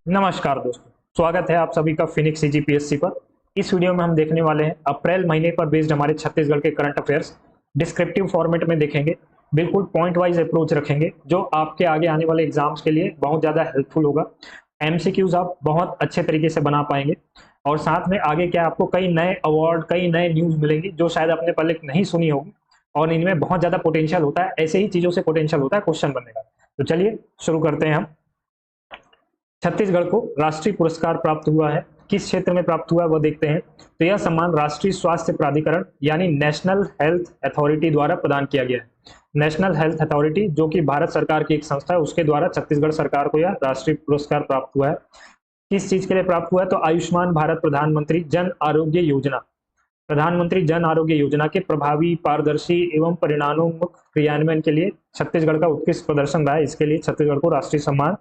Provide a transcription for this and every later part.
नमस्कार दोस्तों, स्वागत है आप सभी का फिनिक्स सीजीपीएससी पर। इस वीडियो में हम देखने वाले हैं अप्रैल महीने पर बेस्ड हमारे छत्तीसगढ़ के करंट अफेयर्स। डिस्क्रिप्टिव फॉर्मेट में देखेंगे, बिल्कुल पॉइंट वाइज अप्रोच रखेंगे जो आपके आगे आने वाले एग्जाम्स के लिए बहुत ज़्यादा हेल्पफुल होगा। एमसीक्यूज आप बहुत अच्छे तरीके से बना पाएंगे और साथ में आगे क्या आपको कई नए अवार्ड, कई नए न्यूज़ मिलेंगी जो शायद आपने पहले नहीं सुनी होगी और इनमें बहुत ज़्यादा पोटेंशियल होता है। ऐसे ही चीज़ों से पोटेंशियल होता है क्वेश्चन बनने का। तो चलिए शुरू करते हैं हम। छत्तीसगढ़ को राष्ट्रीय पुरस्कार प्राप्त हुआ है, किस क्षेत्र में प्राप्त हुआ है वह देखते हैं। तो यह सम्मान राष्ट्रीय स्वास्थ्य प्राधिकरण यानी नेशनल हेल्थ अथॉरिटी द्वारा प्रदान किया गया है। नेशनल हेल्थ अथॉरिटी जो कि भारत सरकार की एक संस्था है, उसके द्वारा छत्तीसगढ़ सरकार को यह राष्ट्रीय पुरस्कार प्राप्त हुआ है। किस चीज के लिए प्राप्त हुआ है? तो आयुष्मान भारत प्रधानमंत्री जन आरोग्य योजना, प्रधानमंत्री जन आरोग्य योजना के प्रभावी, पारदर्शी एवं परिणामोन्मुख क्रियान्वयन के लिए छत्तीसगढ़ का उत्कृष्ट प्रदर्शन रहा है। इसके लिए छत्तीसगढ़ को राष्ट्रीय सम्मान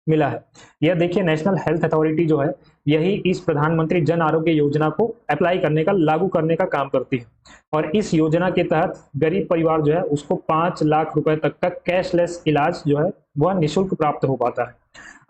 मिला है। यह देखिए, नेशनल हेल्थ अथॉरिटी जो है यही इस प्रधानमंत्री जन आरोग्य योजना को अप्लाई करने का, लागू करने का काम करती है। और इस योजना के तहत गरीब परिवार जो है उसको 5 लाख रुपए तक का कैशलेस इलाज जो है वह निःशुल्क प्राप्त हो पाता है।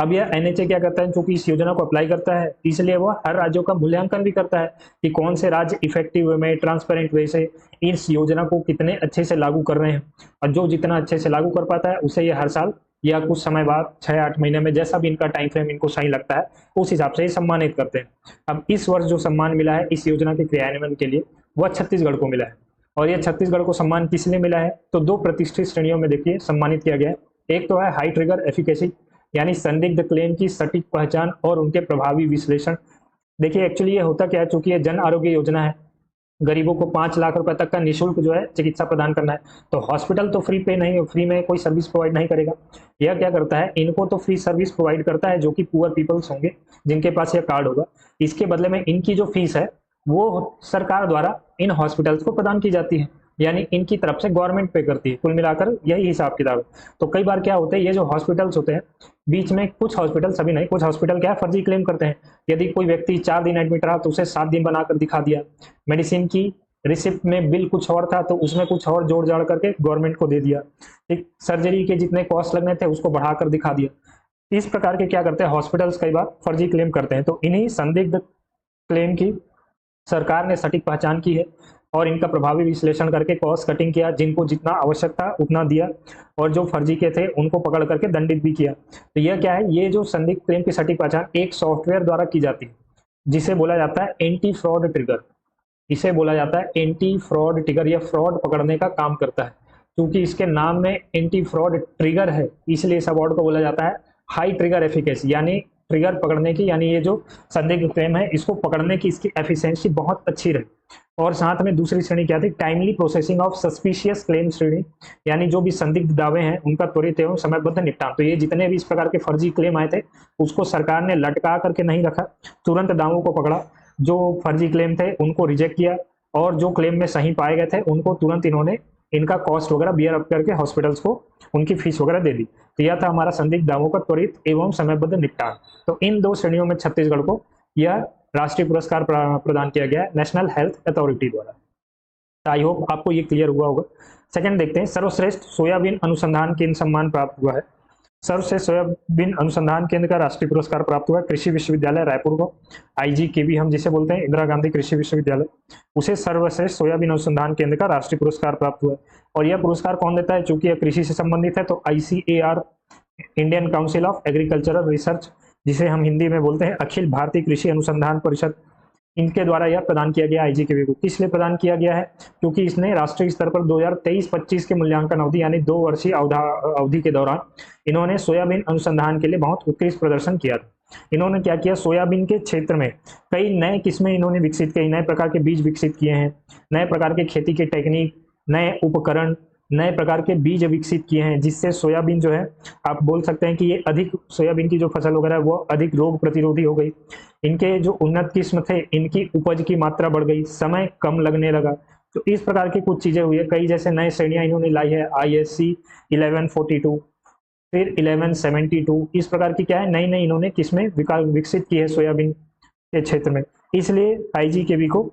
अब यह एनएचए क्या करता है, क्योंकि इस योजना को अप्लाई करता है इसलिए वह हर राज्यों का मूल्यांकन भी करता है कि कौन से राज्य इफेक्टिव वे में, ट्रांसपेरेंट वे से इस योजना को कितने अच्छे से लागू कर रहे हैं। और जो जितना अच्छे से लागू कर पाता है उसे ये हर साल या कुछ समय बाद 6-8 महीने में, जैसा भी इनका टाइम फ्रेम इनको सही लगता है उस हिसाब से ये सम्मानित करते हैं। अब इस वर्ष जो सम्मान मिला है इस योजना के क्रियान्वयन के लिए वह छत्तीसगढ़ को मिला है। और यह छत्तीसगढ़ को सम्मान किस लिए मिला है? तो दो प्रतिष्ठित श्रेणियों में देखिए सम्मानित किया गया है। एक तो है हाई ट्रिगर एफिकेसी यानी संदिग्ध क्लेम की सटीक पहचान और उनके प्रभावी विश्लेषण। देखिए एक्चुअली ये होता क्या है, चूंकि ये जन आरोग्य योजना है, गरीबों को 5 लाख रुपए तक का निःशुल्क जो है चिकित्सा प्रदान करना है। तो हॉस्पिटल तो फ्री पे नहीं, फ्री में कोई सर्विस प्रोवाइड नहीं करेगा। यह क्या करता है, इनको तो फ्री सर्विस प्रोवाइड करता है जो कि पुअर पीपल्स होंगे, जिनके पास यह कार्ड होगा। इसके बदले में इनकी जो फीस है वो सरकार द्वारा इन हॉस्पिटल्स को प्रदान की जाती है, यानी इनकी तरफ से गवर्नमेंट पे करती है। कुल मिलाकर यही हिसाब किताब है। तो कई बार क्या होता है, ये जो हॉस्पिटल्स होते हैं बीच में, कुछ हॉस्पिटल, सभी नहीं, कुछ हॉस्पिटल क्या है फर्जी क्लेम करते हैं। यदि कोई व्यक्ति 4 दिन एडमिट रहा तो उसे 7 दिन बनाकर दिखा दिया। मेडिसिन की रिसिप्ट में बिल कुछ और था तो उसमें कुछ और जोड़ जाड़ करके गवर्नमेंट को दे दिया। ठीक, सर्जरी के जितने कॉस्ट लगने थे उसको बढ़ाकर दिखा दिया। इस प्रकार के क्या करते हैं हॉस्पिटल्स, कई बार फर्जी क्लेम करते हैं। तो इन्हीं संदिग्ध क्लेम की सरकार ने सटीक पहचान की है और इनका प्रभावी विश्लेषण करके कॉस्ट कटिंग किया, जिनको जितना आवश्यक था उतना दिया और जो फर्जी के थे उनको पकड़ करके दंडित भी किया। तो यह क्या है, ये जो संदिग्ध क्लेम की सटीक पहचान एक सॉफ्टवेयर द्वारा की जाती है जिसे बोला जाता है एंटी फ्रॉड ट्रिगर। इसे बोला जाता है एंटी फ्रॉड ट्रिगर। यह फ्रॉड पकड़ने का काम करता है। क्योंकि इसके नाम में एंटी फ्रॉड ट्रिगर है इसलिए इस अवार्ड को बोला जाता है हाई ट्रिगर एफिकेसी, यानी ट्रिगर पकड़ने की, यानी ये जो संदिग्ध क्लेम है इसको पकड़ने की इसकी एफिशिएंसी बहुत अच्छी रही। और साथ में दूसरी श्रेणी क्या थी, timely processing of suspicious claim श्रेणी, यानी जो भी संदिग्ध दावे हैं उनका त्वरित एवं समयबद्ध निपटान। तो ये जितने भी इस प्रकार के फर्जी क्लेम आए थे उसको सरकार ने लटका करके नहीं रखा, तुरंत दावों को पकड़ा, जो फर्जी क्लेम थे उनको रिजेक्ट किया और जो क्लेम में सही पाए गए थे उनको तुरंत इन्होंने इनका कॉस्ट वगैरह बियर अप करके हॉस्पिटल्स को उनकी फीस वगैरह दे दी। तो यह था हमारा संदिग्ध दावों का त्वरित एवं समयबद्ध निपटान। तो इन दो श्रेणियों में छत्तीसगढ़ को यह राष्ट्रीय पुरस्कार प्रदान किया गया है नेशनल हेल्थ अथॉरिटी द्वारा। आई होप आपको ये क्लियर हुआ होगा। सेकंड देखते हैं, सर्वश्रेष्ठ सोयाबीन अनुसंधान केंद्र सम्मान प्राप्त हुआ है। सर्वश्रेष्ठ सोयाबीन अनुसंधान केंद्र का राष्ट्रीय पुरस्कार प्राप्त हुआ है कृषि विश्वविद्यालय रायपुर को। आईजीकेवी हम जिसे बोलते हैं, इंदिरा गांधी कृषि विश्वविद्यालय, उसे सर्वश्रेष्ठ सोयाबीन अनुसंधान केंद्र का राष्ट्रीय पुरस्कार प्राप्त हुआ है। और यह पुरस्कार कौन देता है? चूंकि यह कृषि से संबंधित है तो ICAR, Indian council of agricultural research, जिसे हम हिंदी में बोलते हैं अखिल भारतीय कृषि अनुसंधान परिषद, इनके द्वारा यह प्रदान किया गया आईजीकेवी को। किस लिए प्रदान किया गया है? क्योंकि इसने राष्ट्रीय स्तर पर 2023-25 के मूल्यांकन अवधि यानी 2 वर्षीय अवधि के दौरान इन्होंने सोयाबीन अनुसंधान के लिए बहुत उत्कृष्ट प्रदर्शन किया था। इन्होंने क्या किया, सोयाबीन के क्षेत्र में कई नए किस्में इन्होंने विकसित की, नए प्रकार के बीज विकसित किए हैं, नए प्रकार के खेती के टेक्निक, नए उपकरण, नए प्रकार के बीज विकसित किए हैं, जिससे सोयाबीन जो है आप बोल सकते हैं कि ये अधिक, सोयाबीन की जो फसल वगैरह है वो अधिक रोग प्रतिरोधी हो गई। इनके जो उन्नत किस्म थे इनकी उपज की मात्रा बढ़ गई, समय कम लगने लगा। तो इस प्रकार की कुछ चीजें हुई है। कई जैसे नए श्रेणियां इन्होंने लाई है, आईएससी 1142, फिर 1172, इस प्रकार की क्या है नई नई इन्होंने किस्में विकसित की है सोयाबीन के क्षेत्र में। इसलिए आईजीकेवी को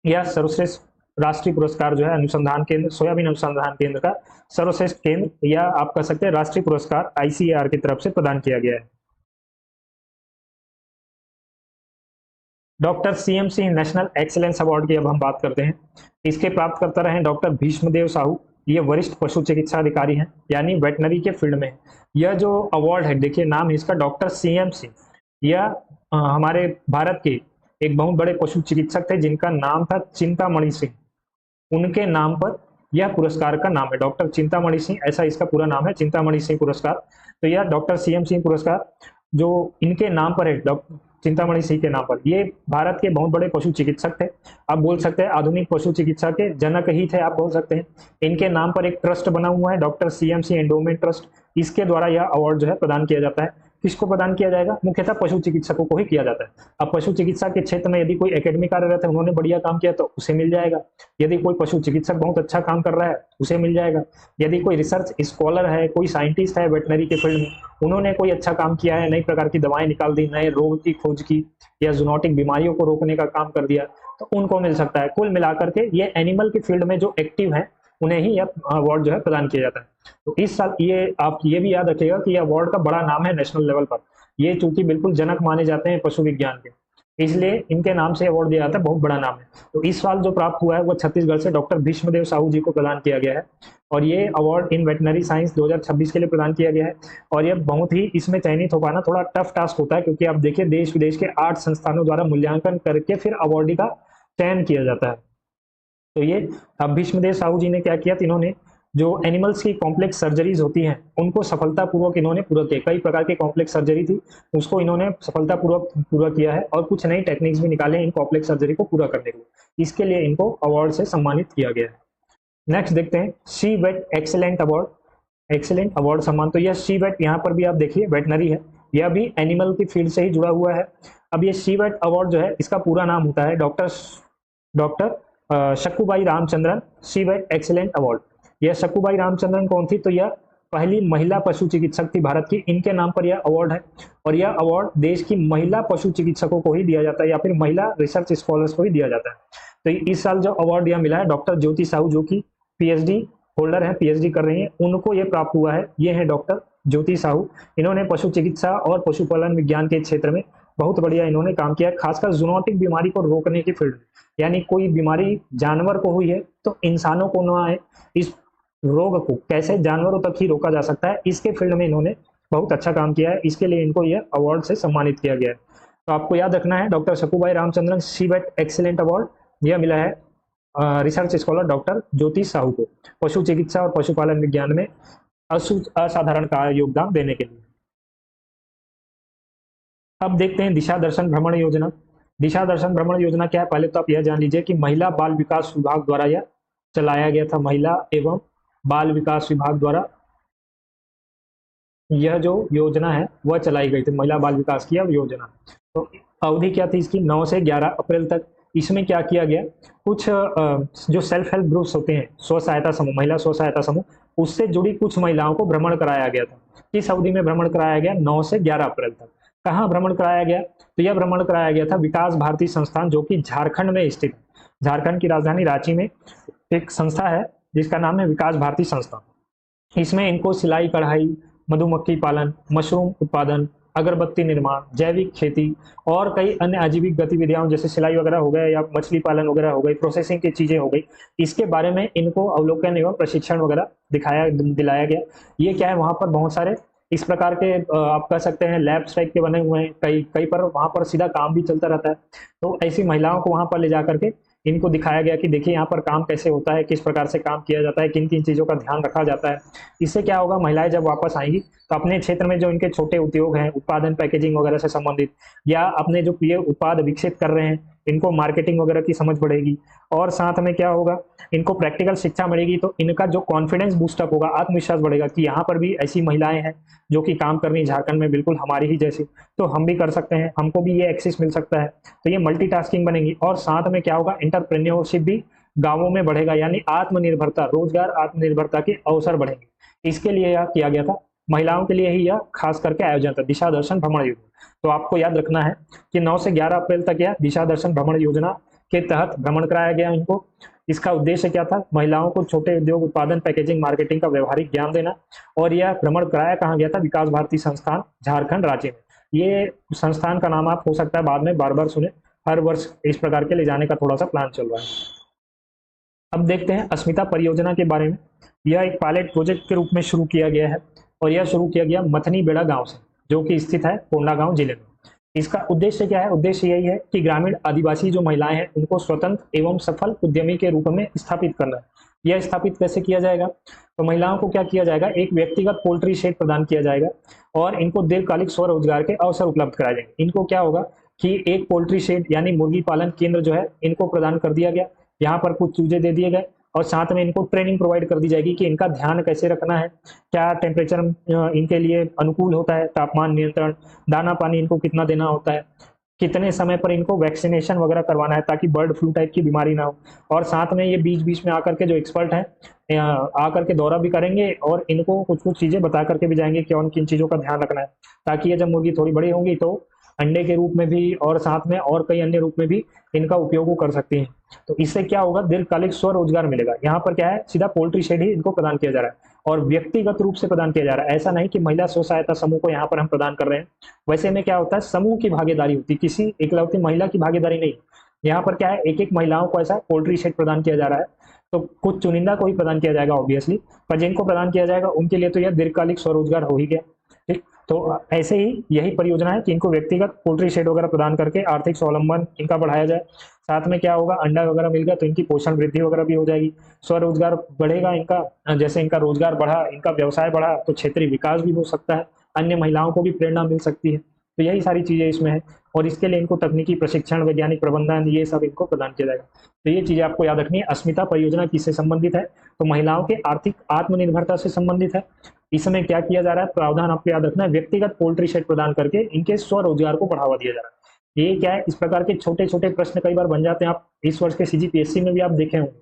यह सर्वश्रेष्ठ राष्ट्रीय पुरस्कार जो है अनुसंधान केंद्र, सोयाबीन अनुसंधान केंद्र का सर्वश्रेष्ठ केंद्र, या आप कह सकते हैं राष्ट्रीय पुरस्कार आईसीएआर की तरफ से प्रदान किया गया है। Doctor CMC national excellence award की अब हम बात करते हैं। इसके प्राप्तकर्ता रहे डॉक्टर भीष्मदेव साहू। ये वरिष्ठ पशु चिकित्सा अधिकारी हैं, यानी वेटनरी के फील्ड में। यह जो अवार्ड है, देखिए नाम है इसका डॉक्टर सीएमसी। यह हमारे भारत के एक बहुत बड़े पशु चिकित्सक थे जिनका नाम था चिंतामणि सिंह। उनके नाम पर यह पुरस्कार का नाम है, डॉक्टर चिंतामणि सिंह, ऐसा इसका पूरा नाम है, चिंतामणि सिंह पुरस्कार। तो यह डॉक्टर सीएम सिंह पुरस्कार जो इनके नाम पर है, डॉक्टर चिंतामणि सिंह के नाम पर, ये भारत के बहुत बड़े पशु चिकित्सक थे। आप बोल सकते हैं आधुनिक पशु चिकित्सा के जनक ही थे, आप बोल सकते हैं। इनके नाम पर एक ट्रस्ट बना हुआ है, डॉक्टर सीएमसी एंडोमेंट ट्रस्ट। इसके द्वारा यह अवार्ड जो है प्रदान किया जाता है। किसको प्रदान किया जाएगा? मुख्यतः पशु चिकित्सकों को ही किया जाता है। अब पशु चिकित्सा के क्षेत्र में यदि कोई एकेडमी कार्यरत है, उन्होंने बढ़िया काम किया तो उसे मिल जाएगा। यदि कोई पशु चिकित्सक बहुत अच्छा काम कर रहा है, उसे मिल जाएगा। यदि कोई रिसर्च स्कॉलर है, कोई साइंटिस्ट है वेटनरी के फील्ड में, उन्होंने कोई अच्छा काम किया है, नई प्रकार की दवाएं निकाल दी, नए रोग की खोज की, या जूनोटिक बीमारियों को रोकने का काम कर दिया, तो उनको मिल सकता है। कुल मिलाकर के ये एनिमल के फील्ड में जो एक्टिव है, उन्हें ही यह अवार्ड जो है प्रदान किया जाता है। तो इस साल ये आप ये भी याद रखिएगा कि यह अवार्ड का बड़ा नाम है नेशनल लेवल पर। ये चूंकि बिल्कुल जनक माने जाते हैं पशु विज्ञान के, इसलिए इनके नाम से अवार्ड दिया जाता है, बहुत बड़ा नाम है। तो इस साल जो प्राप्त हुआ है वो छत्तीसगढ़ से डॉक्टर भीष्मदेव साहू जी को प्रदान किया गया है। और ये अवार्ड इन वेटनरी साइंस 2026 के लिए प्रदान किया गया है। और ये बहुत ही, इसमें चयनित हो पाना थोड़ा टफ टास्क होता है, क्योंकि आप देखिए देश विदेश के 8 संस्थानों द्वारा मूल्यांकन करके फिर अवार्डी का चयन किया जाता है। तो ये अब भीष्मदेव साहू जी ने क्या किया, इन्होंने जो एनिमल्स की कॉम्प्लेक्स सर्जरीज होती हैं उनको सफलतापूर्वक इन्होंने पूरा किया। कई प्रकार की कॉम्प्लेक्स सर्जरी थी, उसको इन्होंने सफलतापूर्वक पूरा किया है। और कुछ नई टेक्निक्स भी निकाले इन कॉम्प्लेक्स सर्जरी को पूरा करने के लिए। इसके लिए इनको अवार्ड से सम्मानित किया गया है। नेक्स्ट देखते हैं C vet excellent award. Excellent award सम्मान, तो यह सी वेट, यहाँ पर भी आप देखिए वेटनरी है, यह भी एनिमल की फील्ड से ही जुड़ा हुआ है। अब ये सी वेट अवार्ड जो है, इसका पूरा नाम होता है डॉक्टर शक्कुबाई रामचंद्रन सी वेट एक्सीलेंट अवार्ड। यह शक्कुबाई रामचंद्रन कौन थी? तो यह पहली महिला पशु चिकित्सक थी भारत की। इनके नाम पर यह अवार्ड है। और यह अवार्ड देश की महिला पशु चिकित्सकों को ही दिया जाता है, या फिर महिला रिसर्च स्कॉलर्स को ही दिया जाता है। तो इस साल जो अवार्ड यह मिला है डॉक्टर ज्योति साहू, जो कि पीएचडी होल्डर है, पीएचडी कर रही है, उनको ये प्राप्त हुआ है। ये है डॉक्टर ज्योति साहू। इन्होंने पशु चिकित्सा और पशुपालन विज्ञान के क्षेत्र में बहुत बढ़िया इन्होंने काम किया है, खासकर जूनोटिक बीमारी को रोकने की फील्ड में। यानी कोई बीमारी जानवर को हुई है तो इंसानों को ना आए, इस रोग को कैसे जानवरों तक ही रोका जा सकता है, इसके फील्ड में इन्होंने बहुत अच्छा काम किया है। इसके लिए इनको यह अवार्ड से सम्मानित किया गया है। तो आपको याद रखना है doctor Shakkubai Ramachandran C vet excellent award यह मिला है research scholar doctor Jyoti Sahu को, पशु चिकित्सा और पशुपालन विज्ञान में असाधारण का योगदान देने के लिए। अब देखते हैं दिशा दर्शन भ्रमण योजना। दिशा दर्शन भ्रमण योजना क्या है? पहले तो आप यह जान लीजिए कि महिला बाल विकास विभाग द्वारा यह चलाया गया था। महिला एवं बाल विकास विभाग द्वारा यह जो योजना है वह चलाई गई थी, महिला बाल विकास की अब योजना। तो अवधि क्या थी इसकी? 9 से 11 अप्रैल तक। इसमें क्या किया गया, कुछ जो सेल्फ हेल्प ग्रुप्स होते हैं, स्व सहायता समूह, महिला स्व सहायता समूह, उससे जुड़ी कुछ महिलाओं को भ्रमण कराया गया था। किस अवधि में भ्रमण कराया गया? 9 से 11 अप्रैल तक। कहाँ भ्रमण कराया गया? तो यह भ्रमण कराया गया था विकास भारती संस्थान, जो कि झारखंड में स्थित है। झारखंड की राजधानी रांची में एक संस्था है जिसका नाम है विकास भारती संस्था। इसमें इनको सिलाई कढ़ाई, मधुमक्खी पालन, मशरूम उत्पादन, अगरबत्ती निर्माण, जैविक खेती और कई अन्य आजीविक गतिविधियों जैसे सिलाई वगैरह हो गए या मछली पालन वगैरह हो गई, प्रोसेसिंग की चीजें हो गई, इसके बारे में इनको अवलोकन एवं प्रशिक्षण वगैरह दिलाया गया। ये क्या है, वहाँ पर बहुत सारे इस प्रकार के आप कह सकते हैं लैब्स टाइप के बने हुए हैं, कई पर वहाँ पर सीधा काम भी चलता रहता है। तो ऐसी महिलाओं को वहाँ पर ले जा करके इनको दिखाया गया कि देखिए यहाँ पर काम कैसे होता है, किस प्रकार से काम किया जाता है, किन किन चीज़ों का ध्यान रखा जाता है। इससे क्या होगा, महिलाएं जब वापस आएंगी तो अपने क्षेत्र में जो इनके छोटे उद्योग हैं, उत्पादन पैकेजिंग वगैरह से संबंधित, या अपने जो प्रिय उत्पाद विकसित कर रहे हैं, इनको मार्केटिंग वगैरह की समझ बढ़ेगी। और साथ में क्या होगा, इनको प्रैक्टिकल शिक्षा मिलेगी, तो इनका जो कॉन्फिडेंस बूस्टअप होगा, आत्मविश्वास बढ़ेगा कि यहाँ पर भी ऐसी महिलाएं हैं जो कि काम कर रही झारखंड में बिल्कुल हमारी ही जैसी, तो हम भी कर सकते हैं, हमको भी ये एक्सेस मिल सकता है। तो ये मल्टीटास्किंग बनेंगी। और साथ में क्या होगा, एंटरप्रेन्योरशिप भी गांवों में बढ़ेगा, यानी आत्मनिर्भरता, रोजगार आत्मनिर्भरता के अवसर बढ़ेंगे। इसके लिए यह किया गया था, महिलाओं के लिए ही यह खास करके आयोजन था, दिशा दर्शन भ्रमण योजना। तो आपको याद रखना है कि 9 से 11 अप्रैल तक यह दिशा दर्शन भ्रमण योजना के तहत भ्रमण कराया गया इनको। इसका उद्देश्य क्या था, महिलाओं को छोटे उद्योग, उत्पादन, पैकेजिंग, मार्केटिंग का व्यवहारिक ज्ञान देना। और यह भ्रमण कराया कहाँ गया था, विकास भारती संस्थान झारखंड रांची में। ये संस्थान का नाम आप हो सकता है बाद में बार बार सुने, हर वर्ष इस प्रकार के ले जाने का थोड़ा सा प्लान चल रहा है। अब देखते हैं अस्मिता परियोजना के बारे में। यह एक पायलट प्रोजेक्ट के रूप में शुरू किया गया है और यह शुरू किया गया मथनी बेड़ा गांव से, जो कि स्थित है कोंडागांव जिले में। इसका उद्देश्य क्या है? उद्देश्य यही है कि ग्रामीण आदिवासी जो महिलाएं हैं उनको स्वतंत्र एवं सफल उद्यमी के रूप में स्थापित करना है। यह स्थापित कैसे किया जाएगा? तो महिलाओं को क्या किया जाएगा, एक व्यक्तिगत पोल्ट्री शेड प्रदान किया जाएगा और इनको दीर्घकालिक स्वरोजगार के अवसर उपलब्ध कराए जाएंगे। इनको क्या होगा कि एक पोल्ट्री शेड यानी मुर्गी पालन केंद्र जो है इनको प्रदान कर दिया गया, यहाँ पर कुछ चूजे दे दिए गए और साथ में इनको ट्रेनिंग प्रोवाइड कर दी जाएगी कि इनका ध्यान कैसे रखना है, क्या टेम्परेचर इनके लिए अनुकूल होता है, तापमान नियंत्रण, दाना पानी इनको कितना देना होता है, कितने समय पर इनको वैक्सीनेशन वगैरह करवाना है ताकि बर्ड फ्लू टाइप की बीमारी ना हो। और साथ में ये बीच बीच में आकर के जो एक्सपर्ट हैं आकर के दौरा भी करेंगे और इनको कुछ कुछ चीज़ें बता करके भी जाएंगे कि किन चीज़ों का ध्यान रखना है, ताकि ये जब मुर्गी थोड़ी बड़ी होंगी तो अंडे के रूप में भी और साथ में और कई अन्य रूप में भी इनका उपयोग कर सकती हैं। तो इससे क्या होगा, दीर्घकालिक स्वरोजगार मिलेगा। यहाँ पर क्या है, सीधा पोल्ट्री शेड ही इनको प्रदान किया जा रहा है और व्यक्तिगत रूप से प्रदान किया जा रहा है। ऐसा नहीं कि महिला स्व सहायता समूह को यहाँ पर हम प्रदान कर रहे हैं। वैसे में क्या होता है, समूह की भागीदारी होती है, किसी एकलौती महिला की भागीदारी नहीं। यहाँ पर क्या है, एक एक महिलाओं को ऐसा पोल्ट्री शेड प्रदान किया जा रहा है। तो कुछ चुनिंदा को ही प्रदान किया जाएगा ऑब्वियसली, पर जिनको प्रदान किया जाएगा उनके लिए तो यह दीर्घकालिक स्वरोजगार हो ही गया। ठीक, तो ऐसे ही यही परियोजना है कि इनको व्यक्तिगत पोल्ट्री शेड वगैरह प्रदान करके आर्थिक स्वावलंबन इनका बढ़ाया जाए। साथ में क्या होगा, अंडा वगैरह मिल गया तो इनकी पोषण वृद्धि वगैरह भी हो जाएगी, स्वरोजगार बढ़ेगा इनका। जैसे इनका रोजगार बढ़ा, इनका व्यवसाय बढ़ा तो क्षेत्रीय विकास भी हो सकता है, अन्य महिलाओं को भी प्रेरणा मिल सकती है। तो यही सारी चीजें इसमें है और इसके लिए इनको तकनीकी प्रशिक्षण, वैज्ञानिक प्रबंधन, ये सब इनको प्रदान किया जाएगा। तो ये चीजें आपको याद रखनी है। अस्मिता परियोजना किससे संबंधित है? तो महिलाओं के आर्थिक आत्मनिर्भरता से संबंधित है। इसमें क्या किया जा रहा है, प्रावधान आपको याद रखना है, व्यक्तिगत पोल्ट्री शेड प्रदान करके इनके स्वरोजगार को बढ़ावा दिया जा रहा है। ये क्या है, इस प्रकार के छोटे छोटे प्रश्न कई बार बन जाते हैं। आप इस वर्ष के सीजीपीएससी में भी आप देखे होंगे,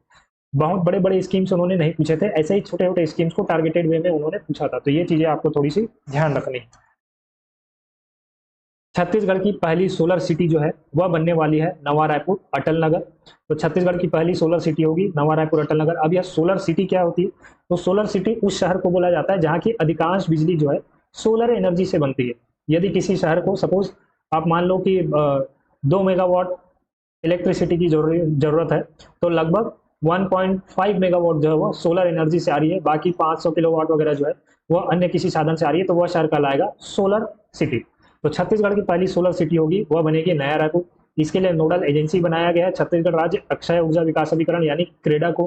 बहुत बड़े बड़े स्कीम्स उन्होंने नहीं पूछे थे, ऐसे ही छोटे छोटे स्कीम्स को टारगेटेड वे में उन्होंने पूछा था। तो ये चीजें आपको थोड़ी सी ध्यान रखनी है। छत्तीसगढ़ की पहली सोलर सिटी जो है वह बनने वाली है नवा रायपुर अटल नगर। तो छत्तीसगढ़ की पहली सोलर सिटी होगी नवा रायपुर अटल नगर। अब यह सोलर सिटी क्या होती है? तो सोलर सिटी उस शहर को बोला जाता है जहाँ की अधिकांश बिजली जो है सोलर एनर्जी से बनती है। यदि किसी शहर को सपोज आप मान लो कि 2 मेगावाट इलेक्ट्रिसिटी की जरूरत है तो लगभग 1.5 मेगावाट जो है वो सोलर एनर्जी से आ रही है, बाकी 500 किलोवाट वगैरह जो है वह अन्य किसी साधन से आ रही है, तो वह शहर कहलाएगा सोलर सिटी। तो छत्तीसगढ़ की पहली सोलर सिटी होगी वह बनेगी नया रायपुर। इसके लिए नोडल एजेंसी बनाया गया है छत्तीसगढ़ राज्य अक्षय ऊर्जा विकास अभिकरण यानी क्रेडा को।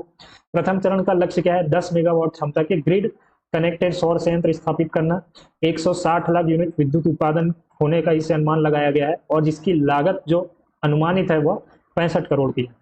प्रथम चरण का लक्ष्य क्या है, 10 मेगावाट क्षमता के ग्रिड कनेक्टेड सौर संयंत्र स्थापित करना। 160 लाख यूनिट विद्युत उत्पादन होने का इसे अनुमान लगाया गया है और जिसकी लागत जो अनुमानित है वह 65 करोड़ की है।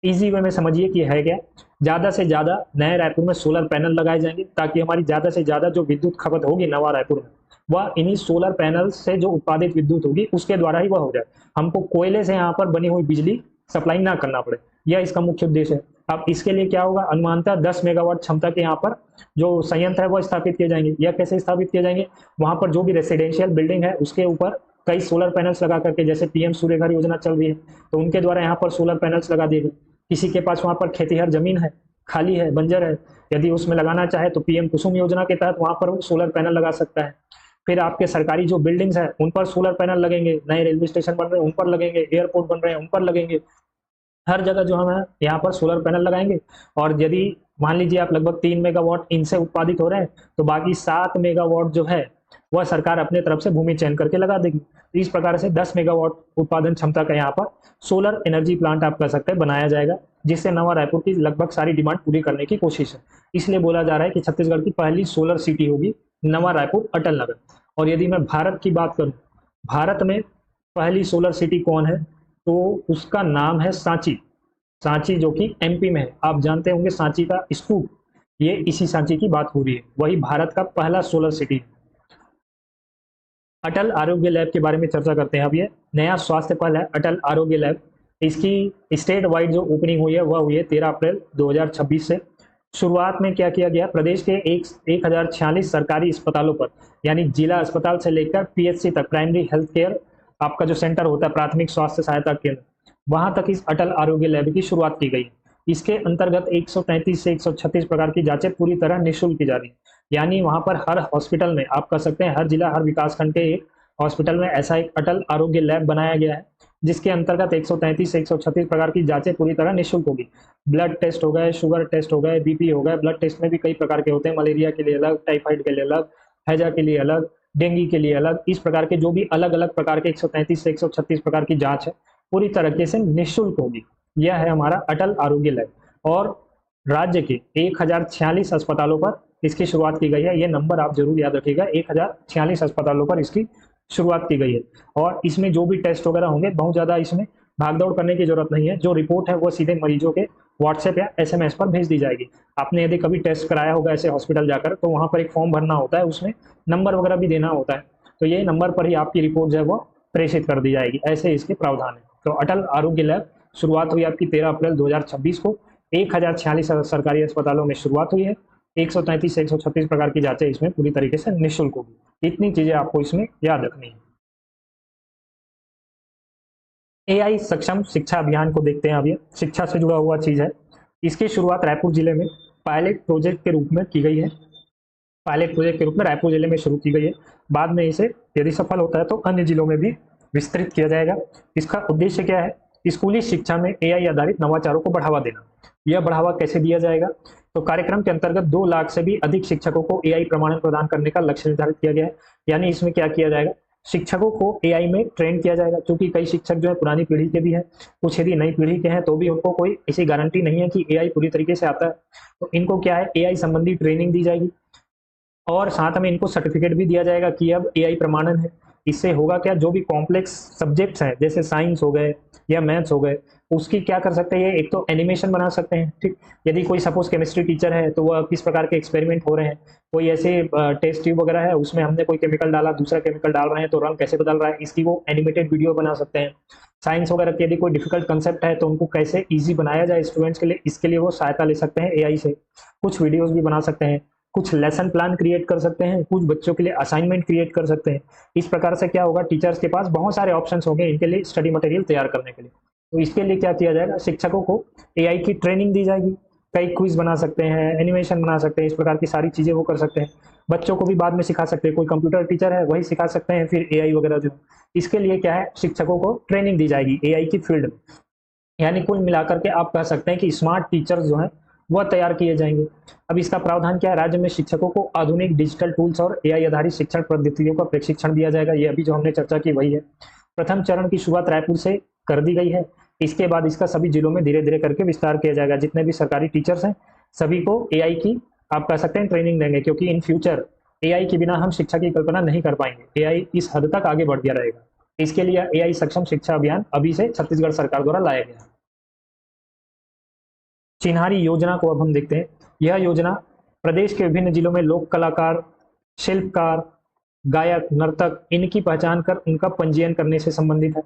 इजी वे में समझिए कि है क्या, ज्यादा से ज्यादा नए रायपुर में सोलर पैनल लगाए जाएंगे ताकि हमारी ज्यादा से ज्यादा जो विद्युत खपत होगी नवा रायपुर में वह इन्हीं सोलर पैनल से जो उत्पादित विद्युत होगी उसके द्वारा ही वह हो जाए। हमको कोयले से यहाँ पर बनी हुई बिजली सप्लाई ना करना पड़े, यह इसका मुख्य उद्देश्य है। अब इसके लिए क्या होगा, अनुमानतः 10 मेगावाट क्षमता के यहाँ पर जो संयंत्र है वह स्थापित किए जाएंगे। यह कैसे स्थापित किए जाएंगे, वहां पर जो भी रेसिडेंशियल बिल्डिंग है उसके ऊपर कई सोलर पैनल्स लगा करके, जैसे पीएम सूर्य घर योजना चल रही है तो उनके द्वारा यहाँ पर सोलर पैनल्स लगा दिए गए। किसी के पास वहां पर खेतीहर जमीन है, खाली है, बंजर है, यदि उसमें लगाना चाहे तो पीएम कुसुम योजना के तहत वहां पर सोलर पैनल लगा सकता है। फिर आपके सरकारी जो बिल्डिंग्स हैं उन पर सोलर पैनल लगेंगे, नए रेलवे स्टेशन बन रहे हैं उन पर लगेंगे, एयरपोर्ट बन रहे हैं उन पर लगेंगे, हर जगह जो हम यहाँ पर सोलर पैनल लगाएंगे। और यदि मान लीजिए आप लगभग 3 मेगावाट इनसे उत्पादित हो रहे हैं तो बाकी 7 मेगावाट जो है वह सरकार अपने तरफ से भूमि चयन करके लगा देगी। तो इस प्रकार से 10 मेगावाट उत्पादन क्षमता का यहाँ पर सोलर एनर्जी प्लांट आप कह सकते हैं बनाया जाएगा, जिससे नवा रायपुर की लगभग सारी डिमांड पूरी करने की कोशिश है। इसलिए बोला जा रहा है कि छत्तीसगढ़ की पहली सोलर सिटी होगी नवा रायपुर अटल नगर। और यदि मैं भारत की बात करूं, भारत में पहली सोलर सिटी कौन है, तो उसका नाम है सांची। सांची जो कि एमपी में है, आप जानते होंगे सांची का स्तूप, ये इसी सांची की बात हो रही है, वही भारत का पहला सोलर सिटी है। अटल आरोग्य लैब के बारे में चर्चा करते हैं। अब ये नया स्वास्थ्य पहल है अटल आरोग्य लैब। इसकी स्टेट वाइड जो ओपनिंग हुई है वह हुई है 13 अप्रैल 2026 से। शुरुआत में क्या किया गया, प्रदेश के 1046 सरकारी अस्पतालों पर, यानी जिला अस्पताल से लेकर पीएचसी तक, प्राइमरी हेल्थ केयर आपका जो सेंटर होता है, प्राथमिक स्वास्थ्य सहायता केंद्र, वहां तक इस अटल आरोग्य लैब की शुरुआत की गई। इसके अंतर्गत 133 से 136 प्रकार की जांचें पूरी तरह निःशुल्क की जा रही है। यानी वहां पर हर हॉस्पिटल में, आप कह सकते हैं हर जिला, हर विकास खंड के एक हॉस्पिटल में ऐसा एक अटल आरोग्य लैब बनाया गया है जिसके अंतर्गत 133 से 136 प्रकार की जांचें पूरी तरह निःशुल्क होगी। ब्लड टेस्ट हो गए, शुगर टेस्ट हो गए, बीपी हो गए। ब्लड टेस्ट में भी कई प्रकार के होते हैं, मलेरिया के लिए अलग, टाइफाइड के लिए अलग, हैजा के लिए अलग, डेंगू के लिए अलग। इस प्रकार के जो भी अलग अलग प्रकार के 133 से 136 प्रकार की जांच है पूरी तरीके से निःशुल्क होगी। यह है हमारा अटल आरोग्य लैब, और राज्य के 1046 अस्पतालों पर इसकी शुरुआत की गई है। ये नंबर आप जरूर याद रखिएगा, 1046 अस्पतालों पर इसकी शुरुआत की गई है। और इसमें जो भी टेस्ट वगैरह होंगे, बहुत ज़्यादा इसमें भागदौड़ करने की जरूरत नहीं है। जो रिपोर्ट है वो सीधे मरीजों के व्हाट्सएप या एसएमएस पर भेज दी जाएगी। आपने यदि कभी टेस्ट कराया होगा ऐसे हॉस्पिटल जाकर, तो वहाँ पर एक फॉर्म भरना होता है, उसमें नंबर वगैरह भी देना होता है, तो ये नंबर पर ही आपकी रिपोर्ट जो है वो प्रेषित कर दी जाएगी। ऐसे इसके प्रावधान है। तो अटल आरोग्य लैब शुरुआत हुई आपकी 13 अप्रैल 2026 को। 1046 सरकारी अस्पतालों में शुरुआत हुई है। 133 से 136 प्रकार की जांचें इसमें पूरी तरीके से निःशुल्क होगी। इतनी चीजें आपको इसमें याद रखनी है। एआई सक्षम शिक्षा अभियान को देखते हैं। अब ये शिक्षा से जुड़ा हुआ चीज है। इसकी शुरुआत रायपुर जिले में पायलट प्रोजेक्ट के रूप में की गई है। पायलट प्रोजेक्ट के रूप में रायपुर जिले में शुरू की गई है। बाद में इसे यदि सफल होता है तो अन्य जिलों में भी विस्तृत किया जाएगा। इसका उद्देश्य क्या है? स्कूली शिक्षा में एआई आधारित नवाचारों को बढ़ावा देना। यह बढ़ावा कैसे दिया जाएगा? तो कार्यक्रम के अंतर्गत 2 लाख से भी अधिक शिक्षकों को एआई प्रमाणन प्रदान करने का लक्ष्य निर्धारित किया गया है। यानी इसमें क्या किया जाएगा? शिक्षकों को एआई में ट्रेन किया जाएगा, क्योंकि कई शिक्षक जो है पुरानी पीढ़ी के भी हैं, कुछ यदि नई पीढ़ी के हैं तो भी उनको कोई ऐसी गारंटी नहीं है कि एआई पूरी तरीके से आता है। तो इनको क्या है, एआई संबंधी ट्रेनिंग दी जाएगी, और साथ में इनको सर्टिफिकेट भी दिया जाएगा कि अब एआई प्रमाणन है। इससे होगा क्या, जो भी कॉम्प्लेक्स सब्जेक्ट्स हैं जैसे साइंस हो गए या मैथ्स हो गए, उसकी क्या कर सकते हैं, एक तो एनिमेशन बना सकते हैं। ठीक, यदि कोई सपोज केमिस्ट्री टीचर है तो वह किस प्रकार के एक्सपेरिमेंट हो रहे हैं, कोई ऐसे टेस्ट ट्यूब वगैरह है उसमें हमने कोई केमिकल डाला, दूसरा केमिकल डाल रहे हैं तो रंग कैसे बदल रहा है, इसकी वो एनिमेटेड वीडियो बना सकते हैं। साइंस वगैरह के यदि कोई डिफिकल्ट कंसेप्ट है तो उनको कैसे ईजी बनाया जाए स्टूडेंट्स के लिए, इसके लिए वो सहायता ले सकते हैं एआई से। कुछ वीडियोज भी बना सकते हैं, कुछ लेसन प्लान क्रिएट कर सकते हैं, कुछ बच्चों के लिए असाइनमेंट क्रिएट कर सकते हैं। इस प्रकार से क्या होगा, टीचर्स के पास बहुत सारे ऑप्शंस होंगे इनके लिए स्टडी मटेरियल तैयार करने के लिए। तो इसके लिए क्या किया जाएगा, शिक्षकों को एआई की ट्रेनिंग दी जाएगी। कई क्विज बना सकते हैं, एनिमेशन बना सकते हैं, इस प्रकार की सारी चीजें वो कर सकते हैं। बच्चों को भी बाद में सिखा सकते हैं, कोई कंप्यूटर टीचर है वही सिखा सकते हैं फिर एआई वगैरह जो। इसके लिए क्या है, शिक्षकों को ट्रेनिंग दी जाएगी एआई की फील्ड में। यानी कुल मिलाकर के आप कह सकते हैं कि स्मार्ट टीचर्स जो हैं वह तैयार किए जाएंगे। अब इसका प्रावधान क्या है, राज्य में शिक्षकों को आधुनिक डिजिटल टूल्स और एआई आधारित शिक्षण पद्धतियों का प्रशिक्षण दिया जाएगा। ये अभी जो हमने चर्चा की वही है। प्रथम चरण की शुरुआत रायपुर से कर दी गई है। इसके बाद इसका सभी जिलों में धीरे धीरे करके विस्तार किया जाएगा। जितने भी सरकारी टीचर्स हैं सभी को एआई की आप कह सकते हैं ट्रेनिंग देंगे, क्योंकि इन फ्यूचर एआई के बिना हम शिक्षा की कल्पना नहीं कर पाएंगे। एआई इस हद तक आगे बढ़ गया रहेगा। इसके लिए एआई सक्षम शिक्षा अभियान अभी से छत्तीसगढ़ सरकार द्वारा लाया गया है। चिन्हारी योजना को अब हम देखते हैं। यह योजना प्रदेश के विभिन्न जिलों में लोक कलाकार, शिल्पकार, गायक, नर्तक इनकी पहचान कर उनका पंजीयन करने से संबंधित है।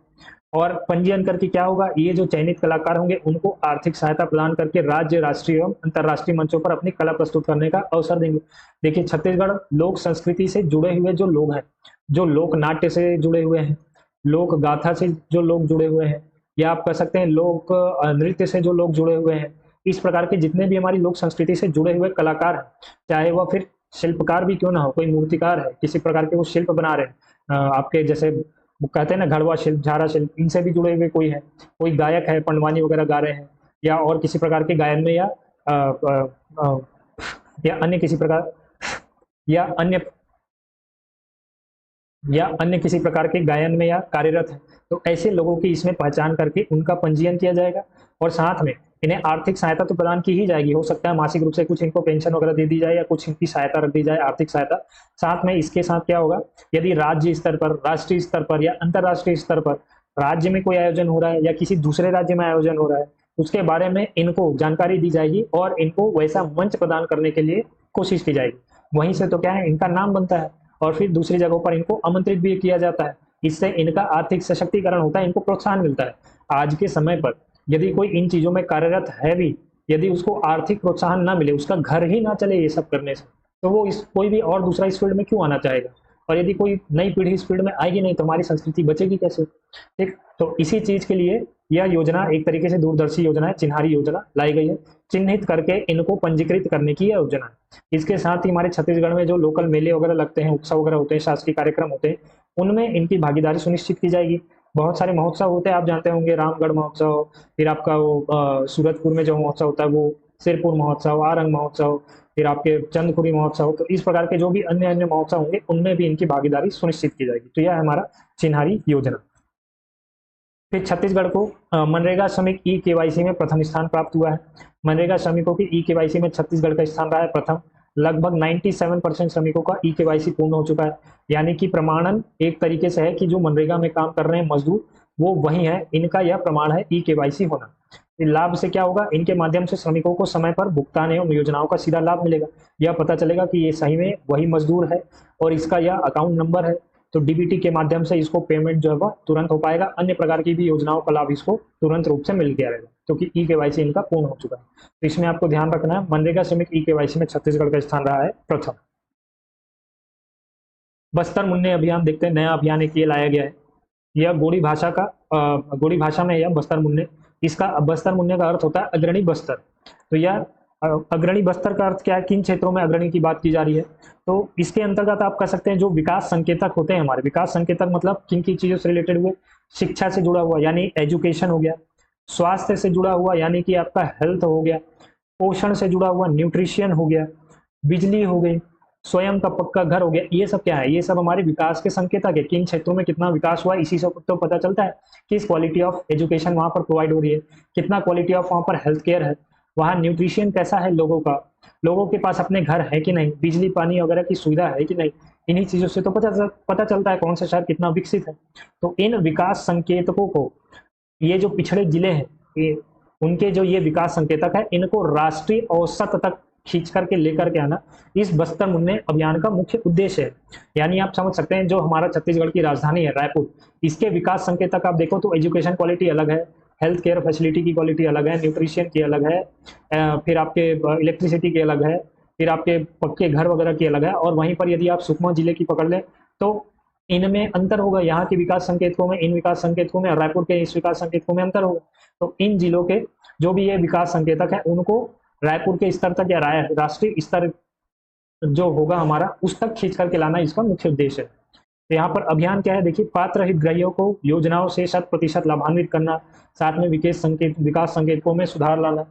और पंजीयन करके क्या होगा, ये जो चयनित कलाकार होंगे उनको आर्थिक सहायता प्रदान करके राज्य, राष्ट्रीय एवं अंतर्राष्ट्रीय मंचों पर अपनी कला प्रस्तुत करने का अवसर देंगे। देखिए, छत्तीसगढ़ लोक संस्कृति से जुड़े हुए जो लोग हैं, जो लोक नाट्य से जुड़े हुए हैं, लोक गाथा से जो लोग जुड़े हुए हैं, या आप कह सकते हैं लोक नृत्य से जो लोग जुड़े हुए हैं, इस प्रकार के जितने भी हमारी लोक संस्कृति से जुड़े हुए कलाकार हैं, चाहे वह फिर शिल्पकार भी क्यों ना हो, कोई मूर्तिकार है, किसी प्रकार के वो शिल्प बना रहे हैं, आपके जैसे वो कहते हैं ना घड़वा शिल्प, झारा शिल्प, इनसे भी जुड़े हुए कोई है, कोई गायक है, पंडवानी वगैरह गा रहे हैं, या और किसी प्रकार के गायन में, या अन्य किसी प्रकार या अन्य किसी प्रकार के गायन में या कार्यरत है, तो ऐसे लोगों की इसमें पहचान करके उनका पंजीयन किया जाएगा। और साथ में इन्हें आर्थिक सहायता तो प्रदान की ही जाएगी। हो सकता है मासिक रूप से कुछ इनको पेंशन वगैरह दे दी जाए, या कुछ इनकी सहायता रख दी जाए, आर्थिक सहायता। साथ में इसके साथ क्या होगा, यदि राज्य स्तर पर, राष्ट्रीय स्तर पर या अंतर्राष्ट्रीय स्तर पर राज्य में कोई आयोजन हो रहा है या किसी दूसरे राज्य में आयोजन हो रहा है, उसके बारे में इनको जानकारी दी जाएगी और इनको वैसा मंच प्रदान करने के लिए कोशिश की जाएगी। वहीं से तो क्या है, इनका नाम बनता है और फिर दूसरी जगहों पर इनको आमंत्रित भी किया जाता है। इससे इनका आर्थिक सशक्तिकरण होता है, इनको प्रोत्साहन मिलता है। आज के समय पर यदि कोई इन चीजों में कार्यरत है भी, यदि उसको आर्थिक प्रोत्साहन ना मिले, उसका घर ही ना चले ये सब करने से, तो वो इस कोई भी और दूसरा इस फील्ड में क्यों आना चाहेगा। और यदि कोई नई पीढ़ी इस फील्ड में आएगी नहीं तो हमारी संस्कृति बचेगी कैसे। ठीक, तो इसी चीज के लिए यह योजना एक तरीके से दूरदर्शी योजना है, चिन्हारी योजना लाई गई है। चिन्हित करके इनको पंजीकृत करने की यह योजना है। इसके साथ ही हमारे छत्तीसगढ़ में जो लोकल मेले वगैरह लगते हैं, उत्सव वगैरह होते हैं, शासकीय कार्यक्रम होते हैं, उनमें इनकी भागीदारी सुनिश्चित की जाएगी। बहुत सारे महोत्सव होते हैं, आप जानते होंगे, रामगढ़ महोत्सव, फिर आपका वो सूरजपुर में जो महोत्सव होता है वो सिरपुर महोत्सव, आरंग महोत्सव, फिर आपके चंदपुरी महोत्सव। तो इस प्रकार के जो भी अन्य अन्य महोत्सव होंगे उनमें भी इनकी भागीदारी सुनिश्चित की जाएगी। तो यह है हमारा चिन्हारी योजना। फिर छत्तीसगढ़ को मनरेगा श्रमिक ई केवाईसी में प्रथम स्थान प्राप्त हुआ है। मनरेगा श्रमिकों की ई केवाईसी में छत्तीसगढ़ का स्थान रहा है प्रथम। लगभग 97% श्रमिकों का ई केवाईसी पूर्ण हो चुका है। यानी कि प्रमाणन एक तरीके से है कि जो मनरेगा में काम कर रहे हैं मजदूर वो वही है, इनका यह प्रमाण है ई केवाईसी होना। लाभ से क्या होगा, इनके माध्यम से श्रमिकों को समय पर भुगतान एवं योजनाओं का सीधा लाभ मिलेगा। यह पता चलेगा कि ये सही में वही मजदूर है और इसका यह अकाउंट नंबर है। तो डीबीटी के माध्यम से इसको पेमेंट जो है वह तुरंत हो पाएगा। अन्य प्रकार की भी योजनाओं का लाभ इसको तुरंत रूप से मिल गया रहेगा क्योंकि ई केवाईसी इनका पूर्ण हो चुका है। तो इसमें आपको ध्यान रखना है, मनरेगा श्रमिक ई केवाईसी में छत्तीसगढ़ का स्थान रहा है प्रथम। बस्तर मुन्ने अभियान देखते हैं, नया अभियान एक ये लाया गया है। यह गोड़ी भाषा का गोड़ी भाषा में यह बस्तर मुन्ने, इसका बस्तर मुन्ने का अर्थ होता है अग्रणी बस्तर। तो यह अग्रणी बस्तर का अर्थ क्या है, किन क्षेत्रों में अग्रणी की बात की जा रही है। तो इसके अंतर्गत आप कह सकते हैं जो विकास संकेतक होते हैं हमारे, विकास संकेतक मतलब किन किन चीजों से रिलेटेड हुए, शिक्षा से जुड़ा हुआ यानी एजुकेशन हो गया, स्वास्थ्य से जुड़ा हुआ यानी कि आपका हेल्थ हो गया, पोषण से जुड़ा हुआ न्यूट्रिशन हो गया, बिजली हो गई, स्वयं का पक्का घर हो गया। ये सब क्या है, ये सब हमारे विकास के संकेतक है। किन क्षेत्रों में कितना विकास हुआ इसी से तो पता चलता है, किस क्वालिटी ऑफ एजुकेशन वहां पर प्रोवाइड हो रही है, कितना क्वालिटी ऑफ वहां पर हेल्थ केयर है, वहाँ न्यूट्रिशन कैसा है लोगों का, लोगों के पास अपने घर है कि नहीं, बिजली पानी वगैरह की सुविधा है कि नहीं। इन्हीं चीजों से तो पता चलता है कौन सा शहर कितना विकसित है। तो इन विकास संकेतकों को, ये जो पिछड़े जिले हैं ये उनके जो ये विकास संकेतक है, इनको राष्ट्रीय औसत तक खींच करके लेकर के आना इस बस्तर मुन्ने अभियान का मुख्य उद्देश्य है। यानी आप समझ सकते हैं जो हमारा छत्तीसगढ़ की राजधानी है रायपुर, इसके विकास संकेतक आप देखो तो एजुकेशन क्वालिटी अलग है, हेल्थ केयर फैसिलिटी की क्वालिटी अलग है, न्यूट्रिशन की अलग है, फिर आपके इलेक्ट्रिसिटी की अलग है, फिर आपके पक्के घर वगैरह की अलग है। और वहीं पर यदि आप सुकमा जिले की पकड़ लें तो इनमें अंतर होगा, यहाँ के विकास संकेतकों में, इन विकास संकेतकों में, रायपुर के इस विकास संकेतकों में अंतर होगा। तो इन जिलों के जो भी ये विकास संकेतक है उनको रायपुर के स्तर तक या राष्ट्रीय स्तर जो होगा हमारा उस तक खींच करके लाना इसका मुख्य उद्देश्य है। तो यहाँ पर अभियान क्या है देखिए, पात्र हितग्राहियों को योजनाओं से 100% लाभान्वित करना, साथ में विकास संकेतकों में सुधार लाना।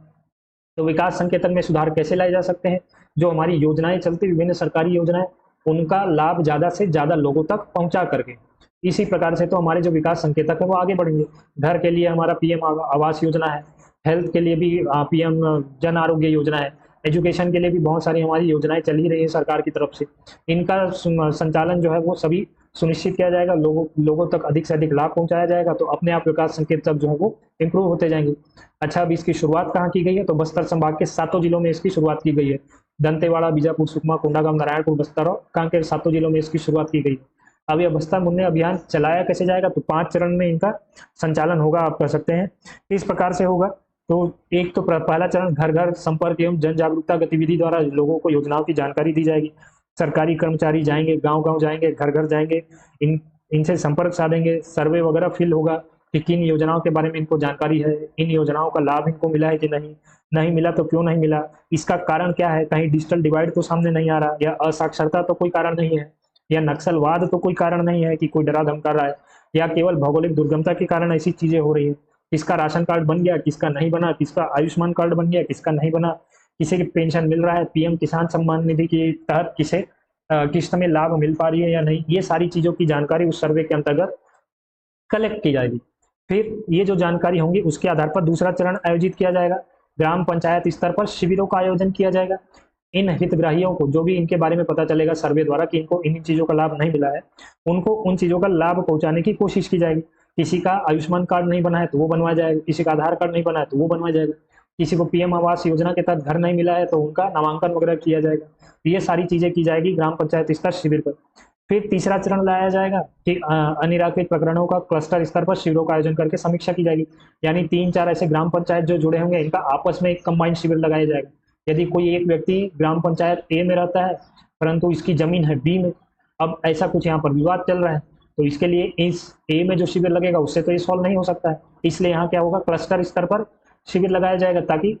तो विकास संकेतक में सुधार कैसे लाए जा सकते हैं, जो हमारी योजनाएं चलती विभिन्न सरकारी योजनाएं उनका लाभ ज्यादा से ज्यादा लोगों तक पहुंचा करके, इसी प्रकार से तो हमारे जो विकास संकेतक है वो आगे बढ़ेंगे। घर के लिए हमारा पीएम आवास योजना है, हेल्थ के लिए भी पीएम जन आरोग्य योजना है, एजुकेशन के लिए भी बहुत सारी हमारी योजनाएं चल ही रही है सरकार की तरफ से। इनका संचालन जो है वो सभी सुनिश्चित किया जाएगा, लोगों तक अधिक से अधिक लाभ पहुंचाया जाएगा। तो अपने आप विकास संकेतक जो है वो इम्प्रूव होते जाएंगे। अच्छा, अब इसकी शुरुआत कहाँ की गई है, तो बस्तर संभाग के 7 जिलों में इसकी शुरुआत की गई है। दंतेवाड़ा, बीजापुर, सुकमा, कोंडागांव, नारायणपुर, बस्तर और कांकेर 7 जिलों में इसकी शुरुआत की गई है। अब यह बस्तर मुन्ने अभियान चलाया कैसे जाएगा, तो 5 चरण में इनका संचालन होगा, आप कह सकते हैं इस प्रकार से होगा। तो एक तो पहला चरण घर घर संपर्क एवं जन जागरूकता गतिविधि द्वारा लोगों को योजनाओं की जानकारी दी जाएगी। सरकारी कर्मचारी जाएंगे, गांव गांव जाएंगे, घर घर जाएंगे, इनसे संपर्क साधेंगे, सर्वे वगैरह फिल होगा कि किन योजनाओं के बारे में इनको जानकारी है, इन योजनाओं का लाभ इनको मिला है कि नहीं मिला तो क्यों नहीं मिला, इसका कारण क्या है, कहीं डिजिटल डिवाइड तो सामने नहीं आ रहा, या असाक्षरता तो कोई कारण नहीं है, या नक्सलवाद तो कोई कारण नहीं है कि कोई डरा धमका रहा है, या केवल भौगोलिक दुर्गमता के कारण ऐसी चीजें हो रही है। किसका राशन कार्ड बन गया, किसका नहीं बना, किसका आयुष्मान कार्ड बन गया, किसका नहीं बना, किसी की पेंशन मिल रहा है, पीएम किसान सम्मान निधि के तहत किसे किस्त में लाभ मिल पा रही है या नहीं, ये सारी चीजों की जानकारी उस सर्वे के अंतर्गत कलेक्ट की जाएगी। फिर ये जो जानकारी होंगी उसके आधार पर दूसरा चरण आयोजित किया जाएगा। ग्राम पंचायत स्तर पर शिविरों का आयोजन किया जाएगा। इन हितग्राहियों को जो भी इनके बारे में पता चलेगा सर्वे द्वारा कि इनको इन चीजों का लाभ नहीं मिला है, उनको उन चीजों का लाभ पहुंचाने की कोशिश की जाएगी। किसी का आयुष्मान कार्ड नहीं बना है तो वो बनवाया जाएगा, किसी का आधार कार्ड नहीं बना है तो वो बनवाया जाएगा, किसी को पीएम आवास योजना के तहत घर नहीं मिला है तो उनका नामांकन वगैरह किया जाएगा। ये सारी चीजें की जाएगी ग्राम पंचायत स्तर शिविर पर। फिर तीसरा चरण लाया जाएगा कि अनिराकृत प्रकरणों का क्लस्टर स्तर पर शिविरों का आयोजन करके समीक्षा की जाएगी। यानी 3-4 ऐसे ग्राम पंचायत जो जुड़े होंगे इनका आपस में एक कंबाइंड शिविर लगाया जाएगा। यदि कोई एक व्यक्ति ग्राम पंचायत ए में रहता है परंतु इसकी जमीन है बी में, अब ऐसा कुछ यहाँ पर विवाद चल रहा है, तो इसके लिए इस ए में जो शिविर लगेगा उससे तो ये सॉल्व नहीं हो सकता है, इसलिए यहाँ क्या होगा, क्लस्टर स्तर पर शिविर लगाया जाएगा ताकि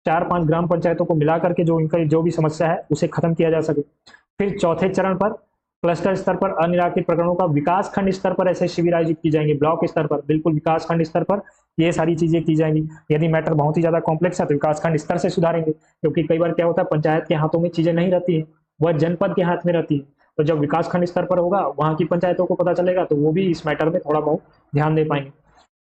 4-5 ग्राम पंचायतों को मिला करके जो इनका जो भी समस्या है उसे खत्म किया जा सके। फिर चौथे चरण पर क्लस्टर स्तर पर अनिराकित प्रकरणों का विकास खंड स्तर पर ऐसे शिविर आयोजित की जाएंगे, ब्लॉक स्तर पर, बिल्कुल विकास खंड स्तर पर ये सारी चीजें की जाएंगी। यदि मैटर बहुत ही ज्यादा कॉम्प्लेक्स है तो विकास खंड स्तर से सुधारेंगे, क्योंकि कई बार क्या होता है पंचायत के हाथों में चीजें नहीं रहती है, वह जनपद के हाथ में रहती है। तो जब विकास खंड स्तर पर होगा वहां की पंचायतों को पता चलेगा तो वो भी इस मैटर में थोड़ा बहुत ध्यान दे पाएंगे।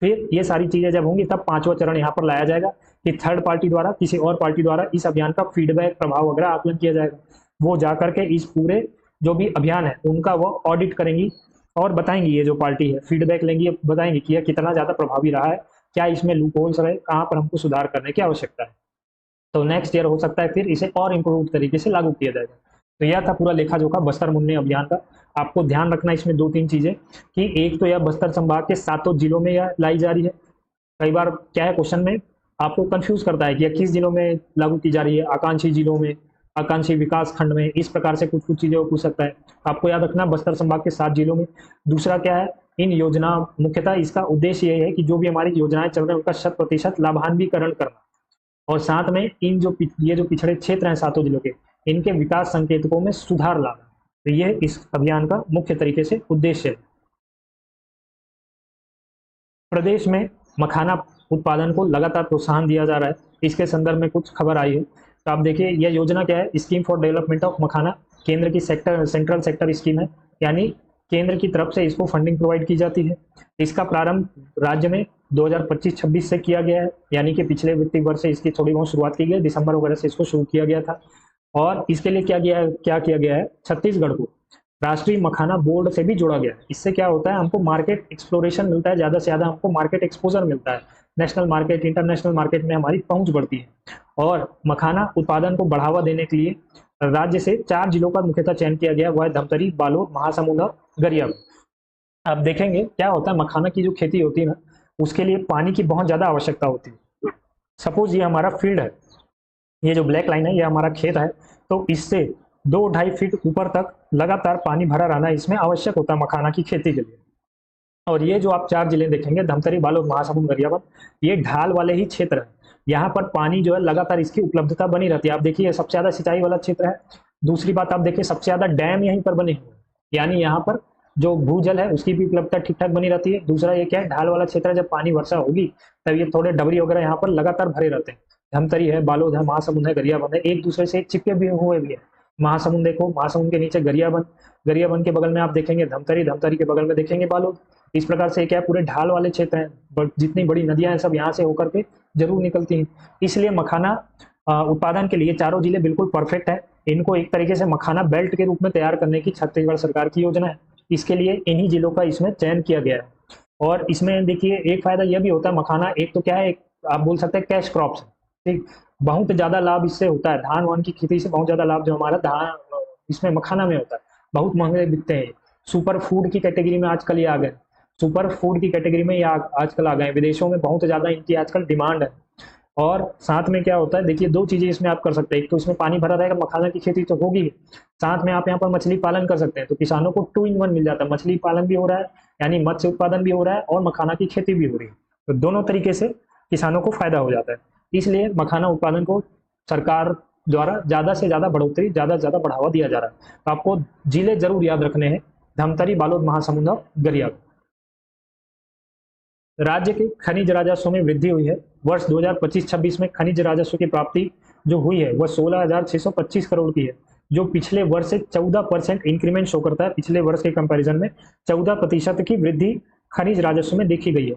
फिर ये सारी चीजें जब होंगी तब पांचवा चरण यहाँ पर लाया जाएगा कि थर्ड पार्टी द्वारा, किसी और पार्टी द्वारा इस अभियान का फीडबैक, प्रभाव वगैरह आकलन किया जाएगा। वो जाकर के इस पूरे जो भी अभियान है उनका वो ऑडिट करेंगी और बताएंगी, ये जो पार्टी है फीडबैक लेंगी, बताएंगी कि यह कितना ज्यादा प्रभावी रहा है, क्या इसमें लूप होल्स रहे, कहाँ पर हमको सुधार करने की आवश्यकता है। तो नेक्स्ट ईयर हो सकता है फिर इसे और इम्प्रूव तरीके से लागू किया जाएगा। तो यह था पूरा लेखा जोखा बस्तर मुन्ने अभियान का। आपको ध्यान रखना इसमें दो तीन चीजें कि एक तो यह बस्तर संभाग के 7 जिलों में यह लाई जा रही है। कई बार क्या है क्वेश्चन में आपको कंफ्यूज करता है कि यह किस जिलों में लागू की जा रही है, आकांक्षी जिलों में, आकांक्षी विकास खंड में, इस प्रकार से कुछ कुछ चीजें पूछ सकता है। आपको याद रखना बस्तर संभाग के 7 जिलों में। दूसरा क्या है, इन योजना मुख्यतः इसका उद्देश्य ये है कि जो भी हमारी योजनाएं चल रही है उनका 100% लाभान्विकरण करना, और साथ में इन जो ये जो पिछड़े क्षेत्र हैं 7 जिलों के, इनके विकास संकेतकों में सुधार लाना। तो ये इस अभियान का मुख्य तरीके से उद्देश्य है। प्रदेश में मखाना उत्पादन को लगातार प्रोत्साहन दिया जा रहा है, इसके संदर्भ में कुछ खबर आई है। तो आप देखिए यह योजना क्या है, स्कीम फॉर डेवलपमेंट ऑफ मखाना, केंद्र की सेंट्रल सेक्टर स्कीम है, यानी केंद्र की तरफ से इसको फंडिंग प्रोवाइड की जाती है। इसका प्रारंभ राज्य में 2025-26 से किया गया है, यानी कि पिछले वित्तीय वर्ष से इसकी थोड़ी बहुत शुरुआत की गई, दिसंबर वगैरह से इसको शुरू किया गया था। और इसके लिए क्या किया गया है, छत्तीसगढ़ को राष्ट्रीय मखाना बोर्ड से भी जोड़ा गया है। इससे क्या होता है, हमको मार्केट एक्सप्लोरेशन मिलता है, ज्यादा से ज्यादा हमको मार्केट एक्सपोजर मिलता है, नेशनल मार्केट, इंटरनेशनल मार्केट में हमारी पहुंच बढ़ती है। और मखाना उत्पादन को बढ़ावा देने के लिए राज्य से 4 जिलों का मुख्यतः चयन किया गया, वह है धमतरी, बालोद, महासमुंद और गरियाबंद। आप देखेंगे क्या होता है, मखाना की जो खेती होती है ना, उसके लिए पानी की बहुत ज्यादा आवश्यकता होती है। सपोज ये हमारा फील्ड है, ये जो ब्लैक लाइन है ये हमारा खेत है, तो इससे 2-2.5 फीट ऊपर तक लगातार पानी भरा रहना इसमें आवश्यक होता है मखाना की खेती के लिए। और ये जो आप 4 जिले देखेंगे, धमतरी, बालोद, महासमुंद, गरियाबंद, ये ढाल वाले ही क्षेत्र है। यहाँ पर पानी जो है लगातार इसकी उपलब्धता बनी रहती है। आप देखिए सबसे ज्यादा सिंचाई वाला क्षेत्र है। दूसरी बात आप देखिए सबसे ज्यादा डैम यहीं पर बने हुए हैं, यानी यहाँ पर जो भूजल है उसकी भी उपलब्धता ठीक ठाक बनी रहती है। दूसरा ये क्या है, ढाल वाला क्षेत्र है, जब पानी वर्षा होगी तब ये थोड़े डबरी वगैरह यहाँ पर लगातार भरे रहते हैं। धमतरी है, बालोद है, महासमुंद है, गरियाबंद है, एक दूसरे से चिपके भी हुए भी है। महासमुंद देखो, महासमुंद के नीचे गरियाबंद, गरियाबंद के बगल में आप देखेंगे धमतरी, धमतरी के बगल में देखेंगे बालोद। इस प्रकार से क्या है, पूरे ढाल वाले क्षेत्र हैं, जितनी बड़ी नदियां हैं सब यहाँ से होकर के जरूर निकलती हैं। इसलिए मखाना उत्पादन के लिए चारों जिले बिल्कुल परफेक्ट है। इनको एक तरीके से मखाना बेल्ट के रूप में तैयार करने की छत्तीसगढ़ सरकार की योजना है। इसके लिए इन्हीं जिलों का इसमें चयन किया गया है। और इसमें देखिए एक फायदा यह भी होता है, मखाना एक तो क्या है, एक आप बोल सकते हैं कैश क्रॉप्स है, ठीक, बहुत ज्यादा लाभ इससे होता है। धान वान की खेती से बहुत ज्यादा लाभ जो हमारा धान इसमें मखाना में होता है, बहुत महंगे बिकते हैं। सुपर फूड की कैटेगरी में आजकल ये आ गए, सुपर फूड की कैटेगरी में ये आजकल आ गए, विदेशों में बहुत ज्यादा इनकी आजकल डिमांड है। और साथ में क्या होता है, देखिए 2 चीजें इसमें आप कर सकते हैं, एक तो इसमें पानी भरा रहेगा, मखाना की खेती तो होगी, साथ में आप यहाँ पर मछली पालन कर सकते हैं। तो किसानों को 2 in 1 मिल जाता है, मछली पालन भी हो रहा है, यानी मत्स्य उत्पादन भी हो रहा है, और मखाना की खेती भी हो रही है। तो दोनों तरीके से किसानों को फायदा हो जाता है। इसलिए मखाना उत्पादन को सरकार द्वारा ज्यादा से ज्यादा बढ़ोतरी, ज्यादा से ज्यादा बढ़ावा दिया जा रहा है। तो आपको जिले जरूर याद रखने हैं, धमतरी, बालोद, महासमुंद और गरियाबंद। राज्य के खनिज राजस्व में वृद्धि हुई है। वर्ष 2025-26 में खनिज राजस्व की प्राप्ति जो हुई है वह 16,625 करोड़ की है, जो पिछले वर्ष से 14% इंक्रीमेंट शो करता है। पिछले वर्ष के कंपैरिजन में 14% की वृद्धि खनिज राजस्व में देखी गई है।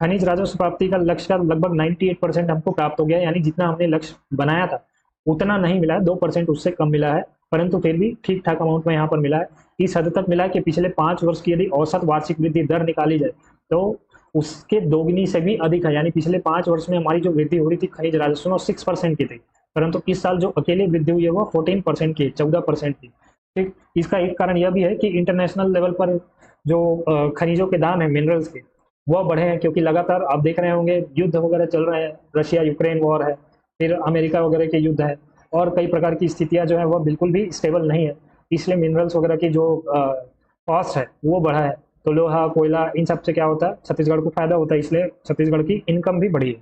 खनिज राजस्व प्राप्ति का लक्ष्य का लगभग 98% हमको प्राप्त हो गया, यानी जितना हमने लक्ष्य बनाया था उतना नहीं मिला है, 2% उससे कम मिला है, परंतु फिर भी ठीक ठाक अमाउंट में यहाँ पर मिला है। इस हद तक मिला है कि पिछले 5 वर्ष की यदि औसत वार्षिक वृद्धि दर निकाली जाए तो उसके दोगुनी से भी अधिक है। यानी पिछले 5 वर्ष में हमारी जो वृद्धि हो रही थी खनिज राजस्व में 6% की थी, परंतु इस साल जो अकेले वृद्धि हुई है वो 14% की, 14% की। ठीक, इसका एक कारण यह भी है कि इंटरनेशनल लेवल पर जो खनिजों के दाम है, मिनरल्स के, वह बढ़े हैं, क्योंकि लगातार आप देख रहे होंगे युद्ध वगैरह चल रहे हैं, रशिया यूक्रेन वॉर है, फिर अमेरिका वगैरह के युद्ध है, और कई प्रकार की स्थितियां जो है वह बिल्कुल भी स्टेबल नहीं है। इसलिए मिनरल्स वगैरह की जो कॉस्ट है वो बढ़ा है। तो लोहा, कोयला, इन सब से क्या होता है, छत्तीसगढ़ को फायदा होता है, इसलिए छत्तीसगढ़ की इनकम भी बढ़ी है।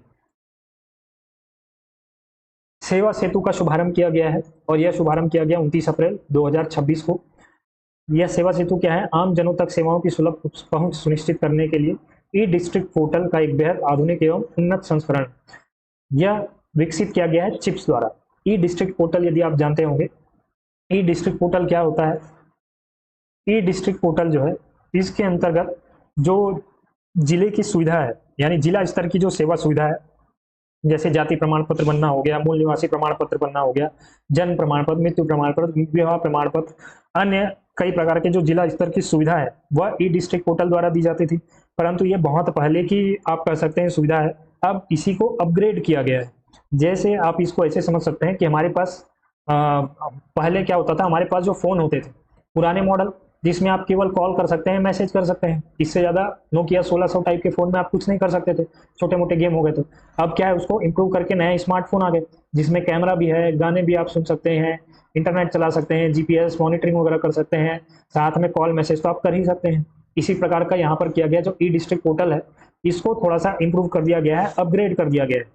सेवा सेतु का शुभारंभ किया गया है, और यह शुभारंभ किया गया 29 अप्रैल 2026 को। यह सेवा सेतु क्या है? आम जनों तक सेवाओं की सुलभ पहुंच सुनिश्चित करने के लिए ई डिस्ट्रिक्ट पोर्टल का एक बेहद आधुनिक एवं उन्नत संस्करण यह विकसित किया गया है चिप्स द्वारा। ई डिस्ट्रिक्ट पोर्टल यदि आप जानते होंगे, ई डिस्ट्रिक्ट पोर्टल क्या होता है? ई डिस्ट्रिक्ट पोर्टल जो है, इसके अंतर्गत जो जिले की सुविधा है, यानी जिला स्तर की जो सेवा सुविधा है, जैसे जाति प्रमाण पत्र बनना हो गया, मूल निवासी प्रमाण पत्र बनना हो गया, जन्म प्रमाण पत्र, मृत्यु प्रमाण पत्र, विवाह प्रमाण पत्र, अन्य कई प्रकार के जो जिला स्तर की सुविधा है वह ई डिस्ट्रिक्ट पोर्टल द्वारा दी जाती थी। परंतु ये बहुत पहले की आप कह सकते हैं सुविधा है, अब इसी को अपग्रेड किया गया है। जैसे आप इसको ऐसे समझ सकते हैं कि हमारे पास पहले क्या होता था, हमारे पास जो फ़ोन होते थे पुराने मॉडल, जिसमें आप केवल कॉल कर सकते हैं, मैसेज कर सकते हैं, इससे ज़्यादा नोकिया 1600 टाइप के फ़ोन में आप कुछ नहीं कर सकते थे, छोटे मोटे गेम हो गए तो। अब क्या है, उसको इम्प्रूव करके नए स्मार्टफोन आ गए जिसमें कैमरा भी है, गाने भी आप सुन सकते हैं, इंटरनेट चला सकते हैं, जीपीएस मॉनिटरिंग वगैरह कर सकते हैं, साथ में कॉल मैसेज तो आप कर ही सकते हैं। इसी प्रकार का यहाँ पर किया गया जो ई डिस्ट्रिक्ट पोर्टल है, इसको थोड़ा सा इम्प्रूव कर दिया गया है, अपग्रेड कर दिया गया है।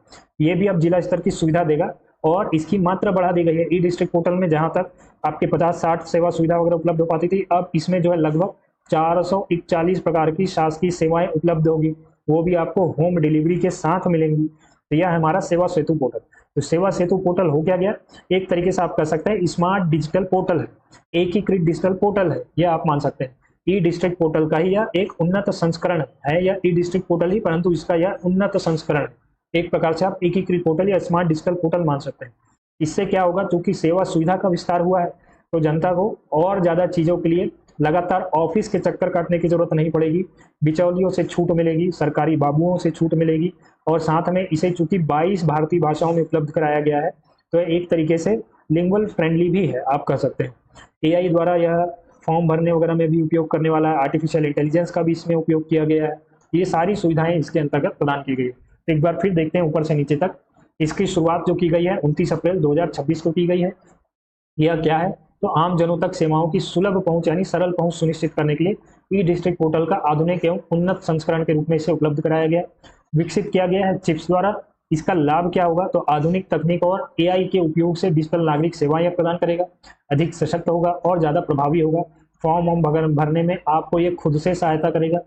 ये भी अब जिला स्तर की सुविधा देगा और इसकी मात्रा बढ़ा दी गई है। ई डिस्ट्रिक्ट पोर्टल में जहाँ तक आपके 50-60 सेवा सुविधा वगैरह उपलब्ध हो पाती थी, अब इसमें जो है लगभग 441 प्रकार की शासकीय सेवाएं उपलब्ध होगी, वो भी आपको होम डिलीवरी के साथ मिलेंगी। तो यह है हमारा सेवा सेतु पोर्टल। तो सेवा सेतु पोर्टल हो क्या गया, एक तरीके से आप कह सकते हैं स्मार्ट डिजिटल पोर्टल है, एकीकृत डिजिटल पोर्टल है, यह आप मान सकते हैं। ई डिस्ट्रिक्ट पोर्टल का ही यह एक उन्नत संस्करण है, या ई डिस्ट्रिक्ट पोर्टल ही, परंतु इसका यह उन्नत संस्करण है। एक प्रकार से आप एकीकृत पोर्टल या स्मार्ट डिजिटल पोर्टल मान सकते हैं। इससे क्या होगा, क्योंकि सेवा सुविधा का विस्तार हुआ है तो जनता को और ज़्यादा चीज़ों के लिए लगातार ऑफिस के चक्कर काटने की जरूरत नहीं पड़ेगी, बिचौलियों से छूट मिलेगी, सरकारी बाबुओं से छूट मिलेगी, और साथ में इसे चूंकि 22 भारतीय भाषाओं में उपलब्ध कराया गया है तो एक तरीके से लिंगुअल फ्रेंडली भी है, आप कह सकते हैं। एआई द्वारा यह फॉर्म भरने वगैरह में भी उपयोग करने वाला है, आर्टिफिशियल इंटेलिजेंस का भी इसमें उपयोग किया गया है। ये सारी सुविधाएं इसके अंतर्गत प्रदान की गई है। तो एक बार फिर देखते हैं ऊपर से नीचे तक। इसकी शुरुआत जो की गई है 29 अप्रैल 2026 को की गई है। यह क्या है, तो आम जनों तक सेवाओं की सुलभ पहुंच यानी सरल पहुंच सुनिश्चित करने के लिए ई डिस्ट्रिक्ट पोर्टल का आधुनिक एवं उन्नत संस्करण के रूप में इसे उपलब्ध कराया गया, विकसित किया गया है चिप्स द्वारा। इसका लाभ क्या होगा, तो आधुनिक तकनीक और एआई के उपयोग से डिजिटल नागरिक सेवाएं प्रदान करेगा, अधिक सशक्त होगा और ज़्यादा प्रभावी होगा। फॉर्म भरने में आपको ये खुद से सहायता करेगा।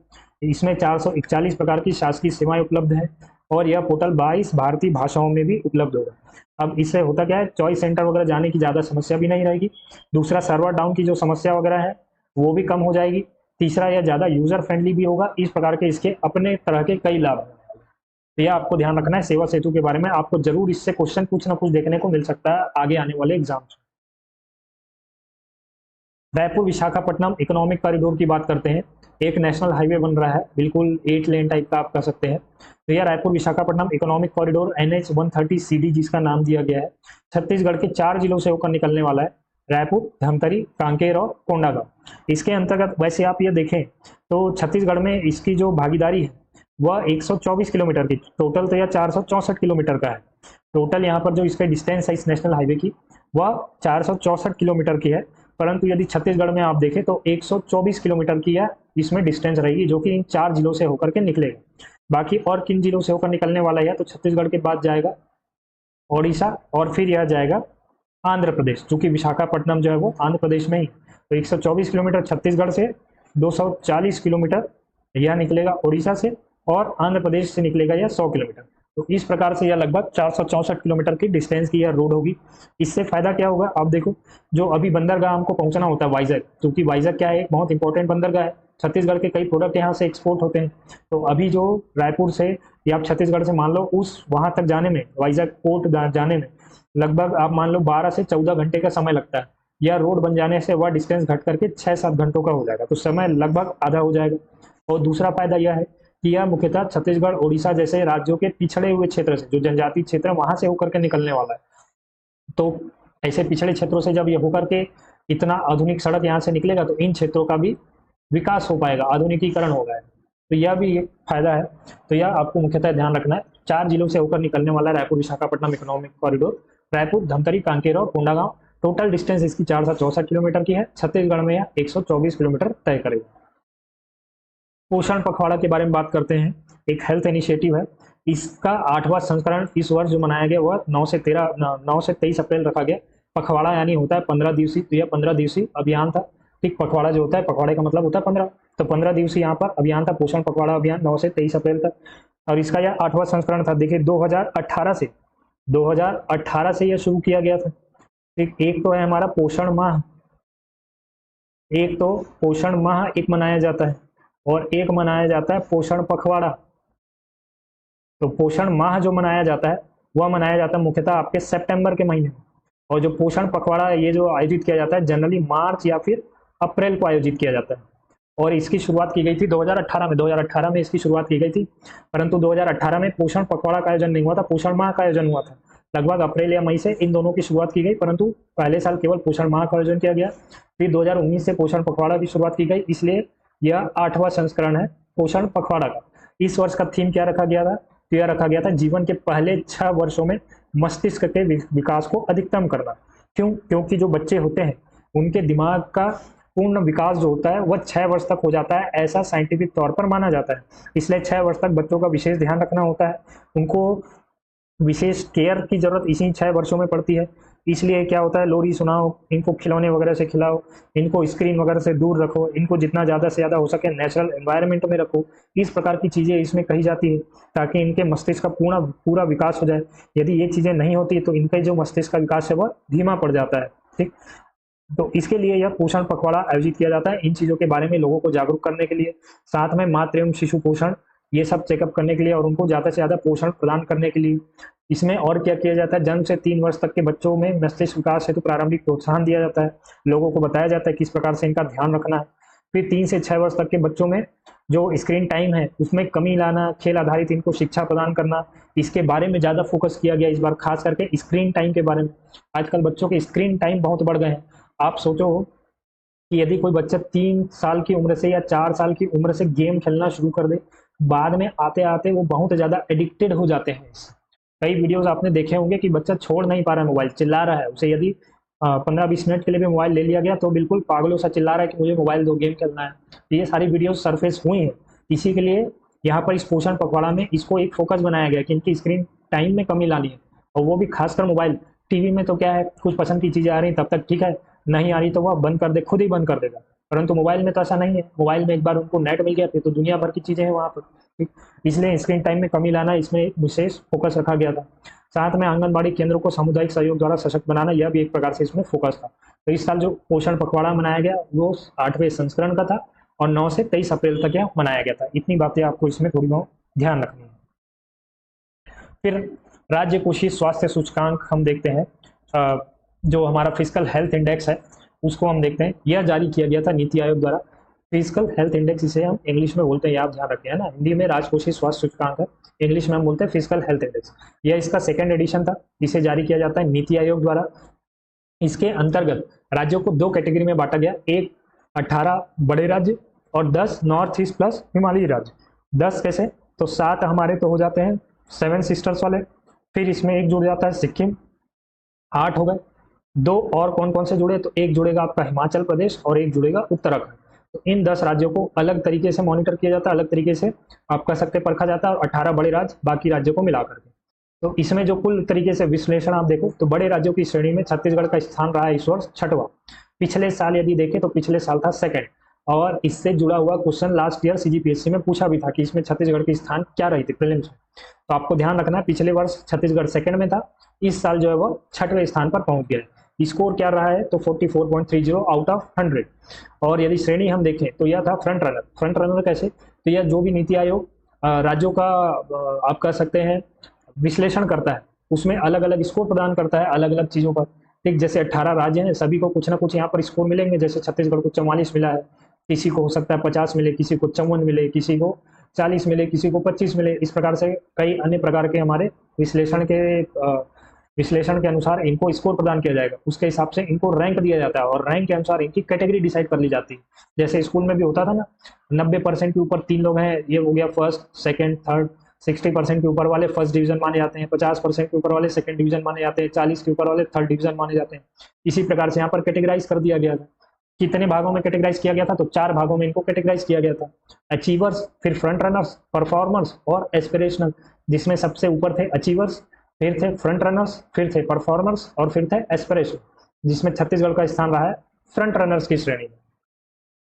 इसमें 441 प्रकार की शासकीय सेवाएं उपलब्ध हैं और यह पोर्टल 22 भारतीय भाषाओं में भी उपलब्ध होगा। अब इससे होता क्या है, चॉइस सेंटर वगैरह जाने की ज़्यादा समस्या भी नहीं रहेगी। दूसरा, सर्वर डाउन की जो समस्या वगैरह है वो भी कम हो जाएगी। तीसरा, यह ज़्यादा यूज़र फ्रेंडली भी होगा। इस प्रकार के इसके अपने तरह के कई लाभ हैं। तो यह आपको ध्यान रखना है सेवा सेतु के बारे में। आपको जरूर इससे क्वेश्चन कुछ ना कुछ देखने को मिल सकता है आगे आने वाले exams. Raipur Visakhapatnam economic corridor की बात करते हैं। एक नेशनल हाईवे बन रहा है, बिल्कुल 8 लेन टाइप का आप कह सकते हैं। तो यह Raipur Visakhapatnam economic corridor NH 130 CD जिसका नाम दिया गया है, छत्तीसगढ़ के 4 जिलों से होकर निकलने वाला है, रायपुर, धमतरी, कांकेर और कोंडागांव। इसके अंतर्गत वैसे आप ये देखें तो छत्तीसगढ़ में इसकी जो भागीदारी है वह 124 किलोमीटर की, टोटल तो यह 464 किलोमीटर का है। टोटल यहाँ पर जो इसका डिस्टेंस है इस नेशनल हाईवे की वह 464 किलोमीटर की है, परंतु यदि छत्तीसगढ़ में आप देखें तो 124 किलोमीटर की है इसमें डिस्टेंस रहेगी, जो कि इन 4 जिलों से होकर के निकलेगा। बाकी और किन जिलों से होकर निकलने वाला है, तो छत्तीसगढ़ के बाद जाएगा ओडिशा और फिर यह जाएगा आंध्र प्रदेश, चूंकि विशाखापट्टनम जो है वो आंध्र प्रदेश में ही। तो 124 किलोमीटर छत्तीसगढ़ से, 240 किलोमीटर यह निकलेगा ओडिशा से, और आंध्र प्रदेश से निकलेगा यह 100 किलोमीटर। तो इस प्रकार से यह लगभग 464 किलोमीटर की डिस्टेंस की यह रोड होगी। इससे फायदा क्या होगा, आप देखो, जो अभी बंदरगाह हमको पहुंचना होता है वाइजैक, क्योंकि वाइजैक क्या है, एक बहुत इंपॉर्टेंट बंदरगाह है, छत्तीसगढ़ के कई प्रोडक्ट यहाँ से एक्सपोर्ट होते हैं। तो अभी जो रायपुर से या आप छत्तीसगढ़ से मान लो उस वहाँ तक जाने में, वाइजैक पोर्ट जाने में लगभग आप मान लो 12 से 14 घंटे का समय लगता है। यह रोड बन जाने से वह डिस्टेंस घट करके 6-7 घंटों का हो जाएगा, तो समय लगभग आधा हो जाएगा। और दूसरा फायदा यह है कि यह मुख्यतः छत्तीसगढ़, ओडिशा जैसे राज्यों के पिछड़े हुए क्षेत्र से, जो जनजातीय क्षेत्र है वहां से होकर के निकलने वाला है। तो ऐसे पिछड़े क्षेत्रों से जब ये होकर के इतना आधुनिक सड़क यहाँ से निकलेगा तो इन क्षेत्रों का भी विकास हो पाएगा, आधुनिकीकरण होगा। तो यह भी एक फायदा है। तो यह आपको मुख्यतः ध्यान रखना है। 4 जिलों से होकर निकलने वाला है रायपुर विशाखापट्टनम इकोनॉमिक कॉरिडोर, रायपुर, धमतरी, कांकेर और कोंडागांव। टोटल डिस्टेंस इसकी 464 किलोमीटर की है। छत्तीसगढ़ में यह 124 किलोमीटर तय करेगा। पोषण पखवाड़ा के बारे में बात करते हैं। एक हेल्थ इनिशिएटिव है, इसका 8वां संस्करण इस वर्ष जो मनाया गया वह 9 से 23 अप्रैल रखा गया। पखवाड़ा यानी होता है 15 दिवसीय, तो यह 15 दिवसीय अभियान था। ठीक, पखवाड़ा जो होता है, पखवाड़े का मतलब होता है 15, तो 15 दिवसीय यहाँ पर अभियान था, पोषण पखवाड़ा अभियान 9 से 23 अप्रैल तक। और इसका यह 8वां संस्करण था। देखिए 2018 से यह शुरू किया गया था। ठीक, एक तो है हमारा पोषण माह, एक तो पोषण माह एक मनाया जाता है, और एक मनाया जाता है पोषण पखवाड़ा। तो पोषण माह जो मनाया जाता है वह मनाया जाता है मुख्यतः आपके सितंबर के महीने में, और जो पोषण पखवाड़ा ये जो आयोजित किया जाता है जनरली मार्च या फिर अप्रैल को आयोजित किया जाता है। और इसकी शुरुआत की गई थी 2018 में इसकी शुरुआत की गई थी, परंतु 2018 में पोषण पखवाड़ा का आयोजन नहीं हुआ था, पोषण माह का आयोजन हुआ था। लगभग अप्रैल या मई से इन दोनों की शुरुआत की गई, परंतु पहले साल केवल पोषण माह का आयोजन किया गया, फिर 2019 से पोषण पखवाड़ा की शुरुआत की गई, इसलिए यह 8वां संस्करण है पोषण पखवाड़ा का। इस वर्ष का थीम क्या रखा गया था? तो यह रखा गया था जीवन के पहले 6 वर्षों में मस्तिष्क के विकास को अधिकतम करना। क्यों? क्योंकि जो बच्चे होते हैं उनके दिमाग का पूर्ण विकास जो होता है वह 6 वर्ष तक हो जाता है, ऐसा साइंटिफिक तौर पर माना जाता है। इसलिए 6 वर्ष तक बच्चों का विशेष ध्यान रखना होता है, उनको विशेष केयर की जरूरत इसी 6 वर्षों में पड़ती है। इसलिए क्या होता है, लोरी सुनाओ, इनको खिलौने वगैरह से खिलाओ, इनको स्क्रीन वगैरह से दूर रखो, इनको जितना ज़्यादा से ज़्यादा हो सके नेचुरल एनवायरनमेंट में रखो। इस प्रकार की चीज़ें इसमें कही जाती है ताकि इनके मस्तिष्क का पूरा विकास हो जाए। यदि ये चीज़ें नहीं होती तो इनके जो मस्तिष्क का विकास है वह धीमा पड़ जाता है। ठीक, तो इसके लिए यह पोषण पखवाड़ा आयोजित किया जाता है, इन चीज़ों के बारे में लोगों को जागरूक करने के लिए, साथ में मातृ एवं शिशु पोषण ये सब चेकअप करने के लिए और उनको ज़्यादा से ज़्यादा पोषण प्रदान करने के लिए। इसमें और क्या किया जाता है, जन्म से 3 वर्ष तक के बच्चों में मस्तिष्क विकास हेतु प्रारंभिक प्रोत्साहन दिया जाता है, लोगों को बताया जाता है किस प्रकार से इनका ध्यान रखना है। फिर 3 से 6 वर्ष तक के बच्चों में जो स्क्रीन टाइम है उसमें कमी लाना, खेल आधारित इनको शिक्षा प्रदान करना, इसके बारे में ज़्यादा फोकस किया गया इस बार, खास करके स्क्रीन टाइम के बारे में। आजकल बच्चों के स्क्रीन टाइम बहुत बढ़ गए हैं। आप सोचो कि यदि कोई बच्चा 3 साल की उम्र से या 4 साल की उम्र से गेम खेलना शुरू कर दे, बाद में आते आते वो बहुत ज़्यादा एडिक्टेड हो जाते हैं। कई वीडियोस आपने देखे होंगे कि बच्चा छोड़ नहीं पा रहा है मोबाइल, चिल्ला रहा है, उसे यदि 15-20 मिनट के लिए भी मोबाइल ले लिया गया तो बिल्कुल पागलों सा चिल्ला रहा है कि मुझे मोबाइल दो, गेम खेलना है। तो ये सारी वीडियोस सरफेस हुई हैं, इसी के लिए यहाँ पर इस पोषण पखवाड़ा में इसको एक फोकस बनाया गया कि इनकी स्क्रीन टाइम में कमी लानी है, और वो भी खासकर मोबाइल। टीवी में तो क्या है, कुछ पसंद की चीज़ें आ रही तब तक ठीक है, नहीं आ रही तो वह बंद कर दे, खुद ही बंद कर देगा। परंतु मोबाइल में तो ऐसा नहीं है, मोबाइल में एक बार उनको नेट मिल गया फिर तो दुनिया भर की चीज़ें हैं वहाँ पर। ठीक, इसलिए स्क्रीन टाइम में कमी लाना इसमें विशेष फोकस रखा गया था। साथ में आंगनबाड़ी केंद्रों को सामुदायिक सहयोग द्वारा सशक्त बनाना, यह भी एक प्रकार से इसमें फोकस था। तो इस साल जो पोषण पखवाड़ा मनाया गया वो 8वें संस्करण का था और 9 से 23 अप्रैल तक यह मनाया गया था। इतनी बातें आपको इसमें थोड़ी बहुत ध्यान रखनी है। फिर राज्य कोषीय स्वास्थ्य सूचकांक हम देखते हैं, जो हमारा फिजिकल हेल्थ इंडेक्स है उसको हम देखते हैं। यह जारी किया गया था नीति आयोग द्वारा। फिजिकल हेल्थ इंडेक्स इसे हम इंग्लिश में बोलते हैं, आप ध्यान रखें, है ना। हिंदी में राजकोषीय स्वास्थ्य सूचकांक है, इंग्लिश में हम बोलते हैं फिजिकल हेल्थ इंडेक्स। यह इसका 2nd एडिशन था, इसे जारी किया जाता है नीति आयोग द्वारा। इसके अंतर्गत राज्यों को 2 कैटेगरी में बांटा गया, एक 18 बड़े राज्य और 10 नॉर्थ ईस्ट प्लस हिमालयी राज्य। 10 कैसे, तो 7 हमारे तो हो जाते हैं 7 सिस्टर्स वाले, फिर इसमें एक जुड़ जाता है सिक्किम, 8 हो गए। 2 और कौन कौन से जुड़े, तो एक जुड़ेगा आपका हिमाचल प्रदेश और एक जुड़ेगा उत्तराखंड। तो इन 10 राज्यों को अलग तरीके से मॉनिटर किया जाता है, अलग तरीके से आप कह सकते परखा जाता है, और 18 बड़े राज्य बाकी राज्यों को मिला करके। तो इसमें जो कुल तरीके से विश्लेषण आप देखो तो बड़े राज्यों की श्रेणी में छत्तीसगढ़ का स्थान रहा है इस वर्ष 6वां। पिछले साल यदि देखें तो पिछले साल था 2nd, और इससे जुड़ा हुआ क्वेश्चन लास्ट ईयर CGPSC में पूछा भी था कि इसमें छत्तीसगढ़ की स्थान क्या रही थी प्रीलिम्स में। तो आपको ध्यान रखना है, पिछले वर्ष छत्तीसगढ़ 2nd में था, इस साल जो है वो 6वें स्थान पर पहुंच गया है। स्कोर क्या रहा है, तो 44.30 आउट ऑफ 100। और यदि श्रेणी हम देखें तो यह था फ्रंट रनर। फ्रंट रनर कैसे, तो यह जो भी नीति आयोग राज्यों का आप कह सकते हैं विश्लेषण करता है, उसमें अलग अलग स्कोर प्रदान करता है अलग अलग चीज़ों पर। ठीक, जैसे 18 राज्य हैं, सभी को कुछ ना कुछ यहाँ पर स्कोर मिलेंगे। जैसे छत्तीसगढ़ को 44 मिला है, किसी को हो सकता है 50 मिले, किसी को 54 मिले, किसी को 40 मिले, किसी को 25 मिले। इस प्रकार से कई अन्य प्रकार के हमारे विश्लेषण के अनुसार इनको स्कोर प्रदान किया जाएगा, उसके हिसाब से इनको रैंक दिया जाता है, और रैंक के अनुसार इनकी कैटेगरी डिसाइड कर ली जाती है। जैसे स्कूल में भी होता था ना, 90% के ऊपर 3 लोग हैं, ये हो गया फर्स्ट, सेकंड, थर्ड। 60% के ऊपर वाले फर्स्ट डिवीजन माने जाते हैं, 50% के ऊपर वाले सेकंड डिवीजन माने जाते हैं, 40 के ऊपर वाले थर्ड डिवीजन माने जाते हैं। इसी प्रकार से यहाँ पर कैटेगराइज कर दिया गया था। कितने भागों में कैटेगराइज किया गया था, तो 4 भागों में इनको कैटेगराइज किया गया था। अचीवर्स, फिर फ्रंट रनर्स, परफॉर्मर्स और एस्पिरेशनल, जिसमें सबसे ऊपर थे अचीवर्स, फिर थे फ्रंट रनर्स, फिर थे परफॉर्मर्स और फिर थे एस्पिरेशन, जिसमें छत्तीसगढ़ का स्थान रहा है फ्रंट रनर्स की श्रेणी में।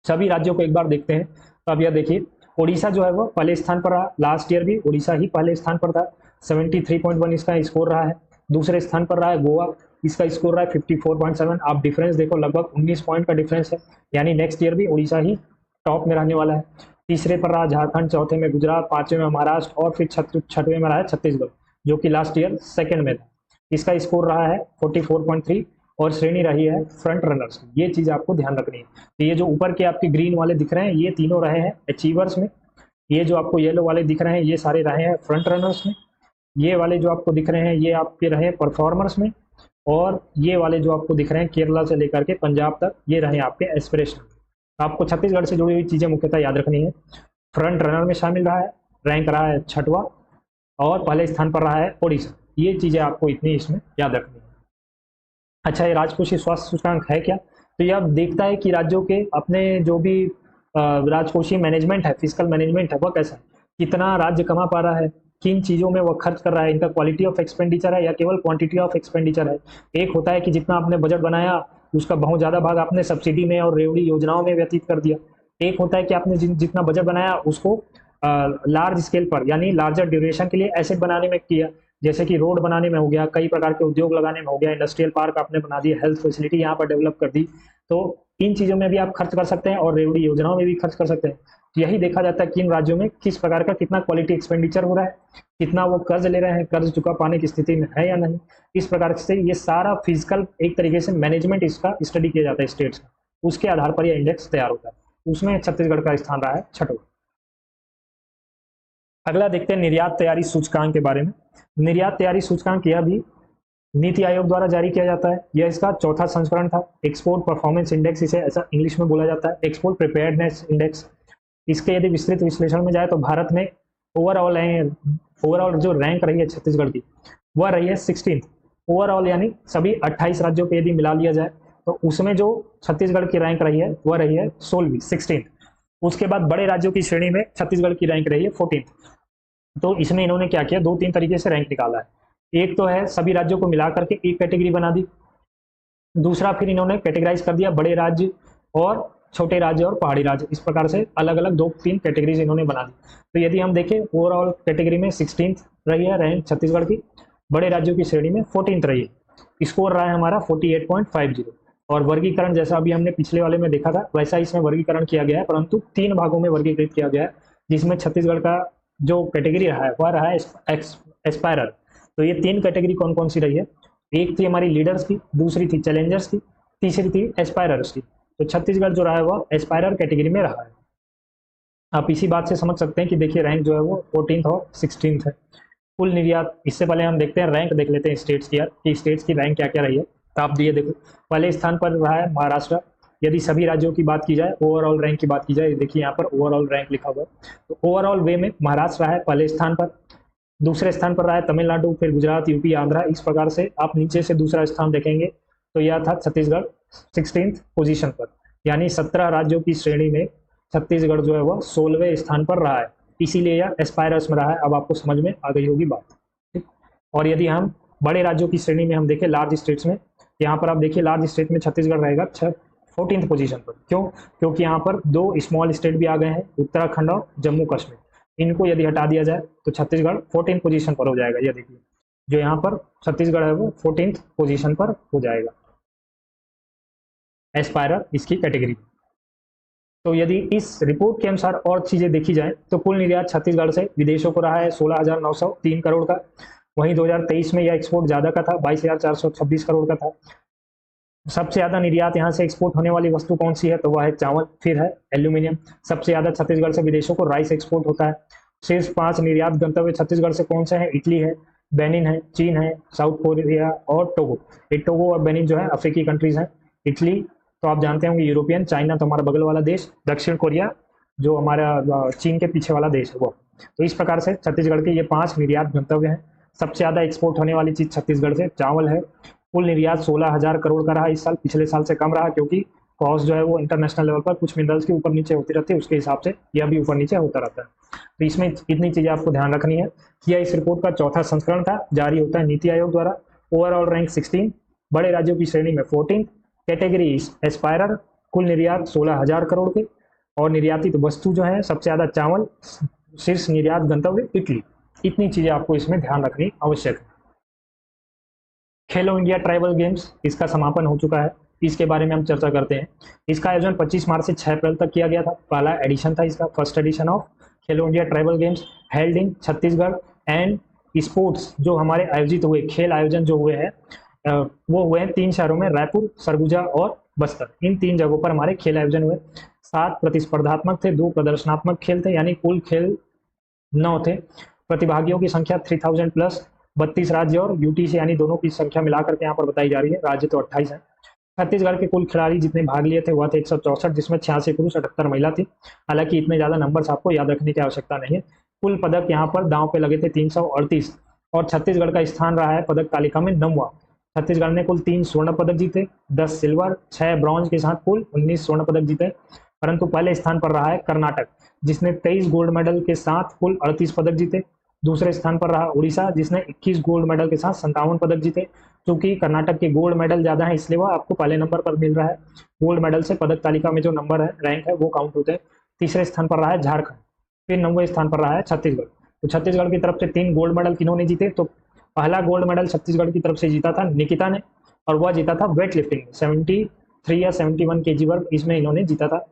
सभी राज्यों को एक बार देखते हैं। तो अब यह देखिए, उड़ीसा जो है वो पहले स्थान पर रहा, लास्ट ईयर भी उड़ीसा ही पहले स्थान पर था, 73.1 इसका स्कोर रहा है। दूसरे स्थान पर रहा है गोवा, इसका स्कोर रहा है 54.7। आप डिफरेंस देखो, लगभग 19 पॉइंट का डिफरेंस है, यानी नेक्स्ट ईयर भी उड़ीसा ही टॉप में रहने वाला है। तीसरे पर रहा झारखंड, चौथे में गुजरात, पांचवें में महाराष्ट्र और फिर छठवें में रहा है छत्तीसगढ़, जो कि लास्ट ईयर सेकंड में था। इसका स्कोर रहा है 44.3 और श्रेणी रही है फ्रंट रनर्स। ये चीज आपको ध्यान रखनी है। तो ये जो ऊपर के आपके ग्रीन वाले दिख रहे हैं, ये तीनों रहे हैं अचीवर्स में। ये जो आपको येलो वाले दिख रहे हैं, ये सारे रहे हैं फ्रंट रनर्स में। ये वाले जो आपको दिख रहे हैं, ये आपके रहे परफॉर्मर्स में। और ये वाले जो आपको दिख रहे हैं केरला से लेकर के पंजाब तक, ये रहे आपके एस्पिरेशन। आपको छत्तीसगढ़ से जुड़ी हुई चीजें मुख्यतः याद रखनी है। फ्रंट रनर में शामिल रहा है, रैंक रहा है 6वां और पहले स्थान पर रहा है ओडिशा। ये चीजें आपको इतनी इसमें याद रखनी है। अच्छा, ये राजकोषीय स्वास्थ्य सूचकांक है क्या? तो ये अब देखता है कि राज्यों के अपने जो भी राजकोषीय मैनेजमेंट है, फिजिकल मैनेजमेंट है, वह कैसा है, कितना राज्य कमा पा रहा है, किन चीज़ों में वह खर्च कर रहा है, इनका क्वालिटी ऑफ एक्सपेंडिचर है या केवल क्वांटिटी ऑफ एक्सपेंडिचर है। एक होता है कि जितना आपने बजट बनाया उसका बहुत ज़्यादा भाग आपने सब्सिडी में और रेवड़ी योजनाओं में व्यतीत कर दिया। एक होता है कि आपने जितना बजट बनाया उसको लार्ज स्केल पर यानी लार्जर ड्यूरेशन के लिए एसेट बनाने में किया, जैसे कि रोड बनाने में हो गया, कई प्रकार के उद्योग लगाने में हो गया, इंडस्ट्रियल पार्क आपने बना दिया, हेल्थ फैसिलिटी यहाँ पर डेवलप कर दी। तो इन चीज़ों में भी आप खर्च कर सकते हैं और रेवड़ी योजनाओं में भी खर्च कर सकते हैं। तो यही देखा जाता है कि इन राज्यों में किस प्रकार का कितना क्वालिटी एक्सपेंडिचर हो रहा है, कितना वो कर्ज ले रहे हैं, कर्ज चुका पाने की स्थिति में है या नहीं। इस प्रकार से ये सारा फिजिकल एक तरीके से मैनेजमेंट इसका स्टडी किया जाता है स्टेट्स का, उसके आधार पर यह इंडेक्स तैयार होता है। उसमें छत्तीसगढ़ का स्थान रहा है 6वां। अगला देखते हैं निर्यात तैयारी सूचकांक के बारे में। निर्यात तैयारी सूचकांक यह भी नीति आयोग द्वारा जारी किया जाता है। यह इसका 4था संस्करण था। एक्सपोर्ट परफॉर्मेंस इंडेक्स इसे ऐसा इंग्लिश में बोला जाता है, एक्सपोर्ट प्रिपेयर्डनेस इंडेक्स। इसके यदि विस्तृत विश्लेषण में जाए तो भारत में ओवरऑल जो रैंक रही है छत्तीसगढ़ की, वह रही है 16th ओवरऑल, यानी सभी 28 राज्यों को यदि मिला लिया जाए तो उसमें जो छत्तीसगढ़ की रैंक रही है वह रही है 16th। उसके बाद बड़े राज्यों की श्रेणी में छत्तीसगढ़ की रैंक रही है 14th। तो इसमें इन्होंने क्या किया, 2-3 तरीके से रैंक निकाला है। एक तो है सभी राज्यों को मिला करके एक कैटेगरी बना दी। दूसरा फिर इन्होंने कैटेगराइज कर दिया बड़े राज्य और छोटे राज्य और पहाड़ी राज्य, इस प्रकार से अलग अलग 2-3 कैटेगरीज इन्होंने बना दी। तो यदि हम देखें ओवरऑल कैटेगरी में 16th रही है रैंक छत्तीसगढ़ की, बड़े राज्यों की श्रेणी में 14th रही है, स्कोर रहा है हमारा 48.50। और वर्गीकरण जैसा अभी हमने पिछले वाले में देखा था वैसा इसमें वर्गीकरण किया गया है, परंतु 3 भागों में वर्गीकृत किया गया है, जिसमें छत्तीसगढ़ का जो कैटेगरी रहा है वह रहा है एस्पायरर। तो ये 3 कैटेगरी कौन कौन सी रही है, एक थी हमारी लीडर्स की, दूसरी थी चैलेंजर्स की, तीसरी थी एस्पायरर्स की। तो छत्तीसगढ़ जो रहा है वह एस्पायरर कैटेगरी में रहा है। आप इसी बात से समझ सकते हैं कि देखिए रैंक जो है वो 14th और 16th है। कुल निर्यात, इससे पहले हम देखते हैं रैंक देख लेते हैं स्टेट्स की, यार कि स्टेट्स की रैंक क्या क्या रही है। तो आप ये देखो, पहले स्थान पर रहा है महाराष्ट्र। यदि सभी राज्यों की बात की जाए, ओवरऑल रैंक की बात की जाए, देखिए यहाँ पर ओवरऑल रैंक लिखा हुआ है। तो ओवरऑल वे में महाराष्ट्र रहा है पहले स्थान पर, दूसरे स्थान पर रहा है तमिलनाडु, फिर गुजरात, यूपी, आंध्रा। इस प्रकार से आप नीचे से दूसरा स्थान देखेंगे तो यह था छत्तीसगढ़ 16th पोजीशन पर, यानी 17 राज्यों की श्रेणी में छत्तीसगढ़ जो है वह 16वें स्थान पर रहा है, इसीलिए यह एस्पायरर्स में रहा है। अब आपको समझ में आ गई होगी बात, ठीक। और यदि हम बड़े राज्यों की श्रेणी में हम देखें लार्ज स्टेट्स में, यहाँ पर आप देखिए लार्ज स्टेट में छत्तीसगढ़ रहेगा 14th पोजीशन पर। क्यों? क्योंकि यहाँ पर 2 स्मॉल स्टेट भी आ गए हैं, उत्तराखंड और जम्मू कश्मीर। इनको यदि हटा दिया जाए तो छत्तीसगढ़ 14th पोजीशन पर हो जाएगा। यह देखिए जो यहाँ पर छत्तीसगढ़ है वो 14th पोजीशन पर हो जाएगा एस्पायरर इसकी कैटेगरी। तो यदि इस रिपोर्ट के अनुसार और चीजें देखी जाए तो कुल निर्यात छत्तीसगढ़ से विदेशों को रहा है 16,903 करोड़ का। वहीं 2023 में यह एक्सपोर्ट ज्यादा का था, 22,426 करोड़ का था। सबसे ज्यादा निर्यात यहाँ से एक्सपोर्ट होने वाली वस्तु कौन सी है, तो वह है चावल, फिर है एल्यूमिनियम। सबसे ज्यादा छत्तीसगढ़ से विदेशों को राइस एक्सपोर्ट होता है। शीर्ष 5 निर्यात गंतव्य छत्तीसगढ़ से कौन से हैं? इटली है, बेनिन है, चीन है, साउथ कोरिया और टोगो। ये टोगो और बेनिन जो है अफ्रीकी कंट्रीज हैं। इटली तो आप जानते होंगे यूरोपियन, चाइना तो हमारा बगल वाला देश, दक्षिण कोरिया जो हमारा चीन के पीछे वाला देश है वो। तो इस प्रकार से छत्तीसगढ़ के ये 5 निर्यात गंतव्य हैं। सबसे ज्यादा एक्सपोर्ट होने वाली चीज छत्तीसगढ़ से चावल है। कुल निर्यात 16,000 करोड़ का रहा इस साल, पिछले साल से कम रहा क्योंकि कॉस्ट जो है वो इंटरनेशनल लेवल पर कुछ मिनरल्स की ऊपर नीचे होती रहती है, उसके हिसाब से यह भी ऊपर नीचे होता रहता है। तो इसमें इतनी चीजें आपको ध्यान रखनी है कि यह इस रिपोर्ट का 4था संस्करण था, जारी होता है नीति आयोग द्वारा। ओवरऑल रैंक 16, बड़े राज्यों की श्रेणी में 14, कैटेगरी एस्पायरर कुल निर्यात 16,000 करोड़ के, और निर्यातित वस्तु जो है सबसे ज़्यादा चावल, शीर्ष निर्यात गंतव्य इटली। इतनी चीज़ें आपको इसमें ध्यान रखनी आवश्यक है। खेलो इंडिया ट्राइबल गेम्स, इसका समापन हो चुका है, इसके बारे में हम चर्चा करते हैं। इसका आयोजन 25 मार्च से 6 अप्रैल तक किया गया था। पहला एडिशन था इसका, first edition of Khelo India tribal games held in Chhattisgarh. And sports जो हमारे आयोजित हुए, खेल आयोजन जो हुए हैं वो हुए हैं 3 शहरों में, रायपुर, सरगुजा और बस्तर। इन 3 जगहों पर हमारे खेल आयोजन हुए। 7 प्रतिस्पर्धात्मक थे, 2 प्रदर्शनात्मक खेल थे, यानी कुल खेल 9 थे। प्रतिभागियों की संख्या 3000 प्लस, 32 राज्य और यूटीसी यानी दोनों की संख्या मिलाकर के यहाँ पर बताई जा रही है। राज्य तो 28 है। छत्तीसगढ़ के कुल खिलाड़ी जितने भाग लिए थे वह थे 164, जिसमें 86 पुरुष 78 महिला थी। हालांकि इतने ज़्यादा नंबर्स आपको याद रखने की आवश्यकता नहीं है। कुल पदक यहाँ पर दांव पे लगे थे 338, और छत्तीसगढ़ का स्थान रहा है पदक तालिका में 9वां। छत्तीसगढ़ ने कुल 3 स्वर्ण पदक जीते, 10 सिल्वर, 6 ब्रॉन्ज के साथ कुल 19 स्वर्ण पदक जीते। परंतु पहले स्थान पर रहा है कर्नाटक, जिसने 23 गोल्ड मेडल के साथ कुल 38 पदक जीते। दूसरे स्थान पर रहा उड़ीसा, जिसने 21 गोल्ड मेडल के साथ 57 पदक जीते। क्योंकि कर्नाटक के गोल्ड मेडल ज़्यादा है, इसलिए वह आपको पहले नंबर पर मिल रहा है। गोल्ड मेडल से पदक तालिका में जो नंबर है, रैंक है, वो काउंट होते हैं। तीसरे स्थान पर रहा है झारखंड, फिर 9वें स्थान पर रहा है छत्तीसगढ़। तो छत्तीसगढ़ की तरफ से 3 गोल्ड मेडल किन्होंने जीते? तो पहला गोल्ड मेडल छत्तीसगढ़ की तरफ से जीता था निकिता ने, और वह जीता था वेट लिफ्टिंग 73 या 71 kg वर्ग, इसमें इन्होंने जीता था।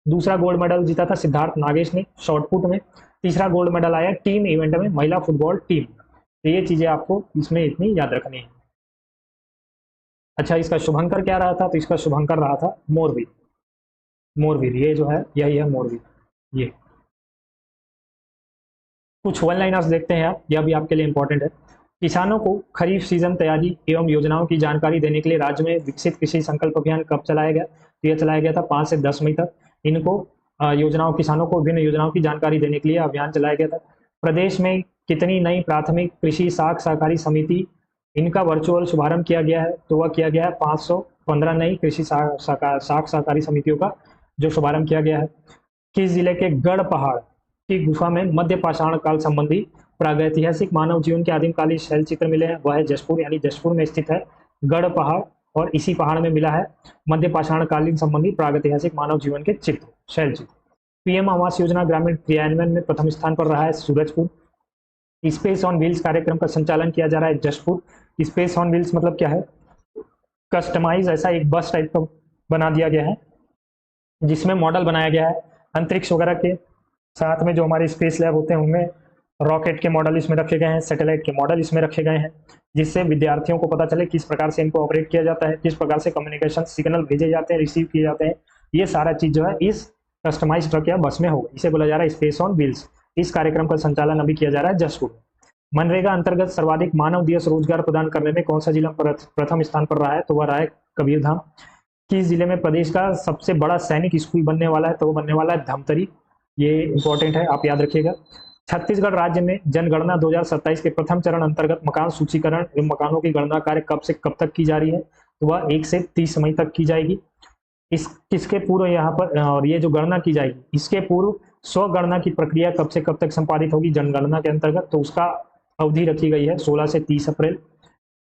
दूसरा गोल्ड मेडल जीता था सिद्धार्थ नागेश ने शॉर्टपुट में। तीसरा गोल्ड मेडल आया टीम इवेंट में, महिला फुटबॉल टीम। तो ये चीज़ें आपको इसमें इतनी याद रखनी है। अच्छा, इसका शुभंकर क्या रहा था? तो इसका शुभंकर रहा था मोरवीर। मोरवीर ये जो है, यही है मोरवीर। ये कुछ वन लाइनर्स देखते हैं आप, यह भी आपके लिए इंपॉर्टेंट है। किसानों को खरीफ सीजन तैयारी एवं योजनाओं की जानकारी देने के लिए राज्य में विकसित कृषि संकल्प अभियान कब चलाया गया? तो यह चलाया गया था 5 से 10 मई तक। इनको योजनाओं, किसानों को विभिन्न योजनाओं की जानकारी देने के लिए अभियान चलाया गया था। प्रदेश में कितनी नई प्राथमिक कृषि साख सहकारी समिति, इनका वर्चुअल शुभारंभ किया गया है? तो वह किया गया है 515 नई कृषि साख सहकारी समितियों का जो शुभारंभ किया गया है। किस जिले के गढ़ पहाड़ की गुफा में मध्य पाषाण काल संबंधी प्रागैतिहासिक मानव जीवन के आदिमकालीन शैल चित्र मिले हैं? वह है जशपुर, यानी जशपुर में स्थित है गढ़ पहाड़, और इसी पहाड़ में मिला है मध्य पाषाण कालीन संबंधी प्रागैतिहासिक मानव जीवन के चित्र, शैल चित्र। पीएम आवास योजना ग्रामीण क्रियान्वयन में प्रथम स्थान पर रहा है सूरजपुर। स्पेस ऑन व्हील्स कार्यक्रम का संचालन किया जा रहा है जशपुर। स्पेस ऑन व्हील्स मतलब क्या है? कस्टमाइज ऐसा एक बस टाइप का बना दिया गया है, जिसमें मॉडल बनाया गया है अंतरिक्ष वगैरह के साथ में। जो हमारे स्पेस लैब होते हैं उनमें रॉकेट के मॉडल इसमें रखे गए हैं, सैटेलाइट के मॉडल इसमें रखे गए हैं, जिससे विद्यार्थियों को पता चले किस प्रकार से इनको ऑपरेट किया जाता है, किस प्रकार से कम्युनिकेशन सिग्नल भेजे जाते हैं, रिसीव किए जाते हैं। ये सारा चीज़ जो है इस कस्टमाइज ट्रक या बस में होगा। इसे बोला जा रहा है स्पेस ऑन व्हील्स। इस कार्यक्रम का संचालन अभी किया जा रहा है जशपुर। मनरेगा अंतर्गत सर्वाधिक मानव दिवस रोजगार प्रदान करने में कौन सा जिला प्रथम स्थान पर रहा है? तो वह रहा है कबीरधाम। किस जिले में प्रदेश का सबसे बड़ा सैनिक स्कूल बनने वाला है? तो वो बनने वाला है धमतरी। ये इंपॉर्टेंट है, आप याद रखिएगा। छत्तीसगढ़ राज्य में जनगणना 2027 के प्रथम चरण अंतर्गत मकान सूचीकरण एवं मकानों की गणना कार्य कब से कब तक की जा रही है? तो वह 1 से 30 मई तक की जाएगी। किसके पूर्व यहाँ पर, और ये जो गणना की जाएगी इसके पूर्व स्वगणना की प्रक्रिया कब से कब तक संपादित होगी जनगणना के अंतर्गत? तो उसका अवधि रखी गई है 16 से 30 अप्रैल।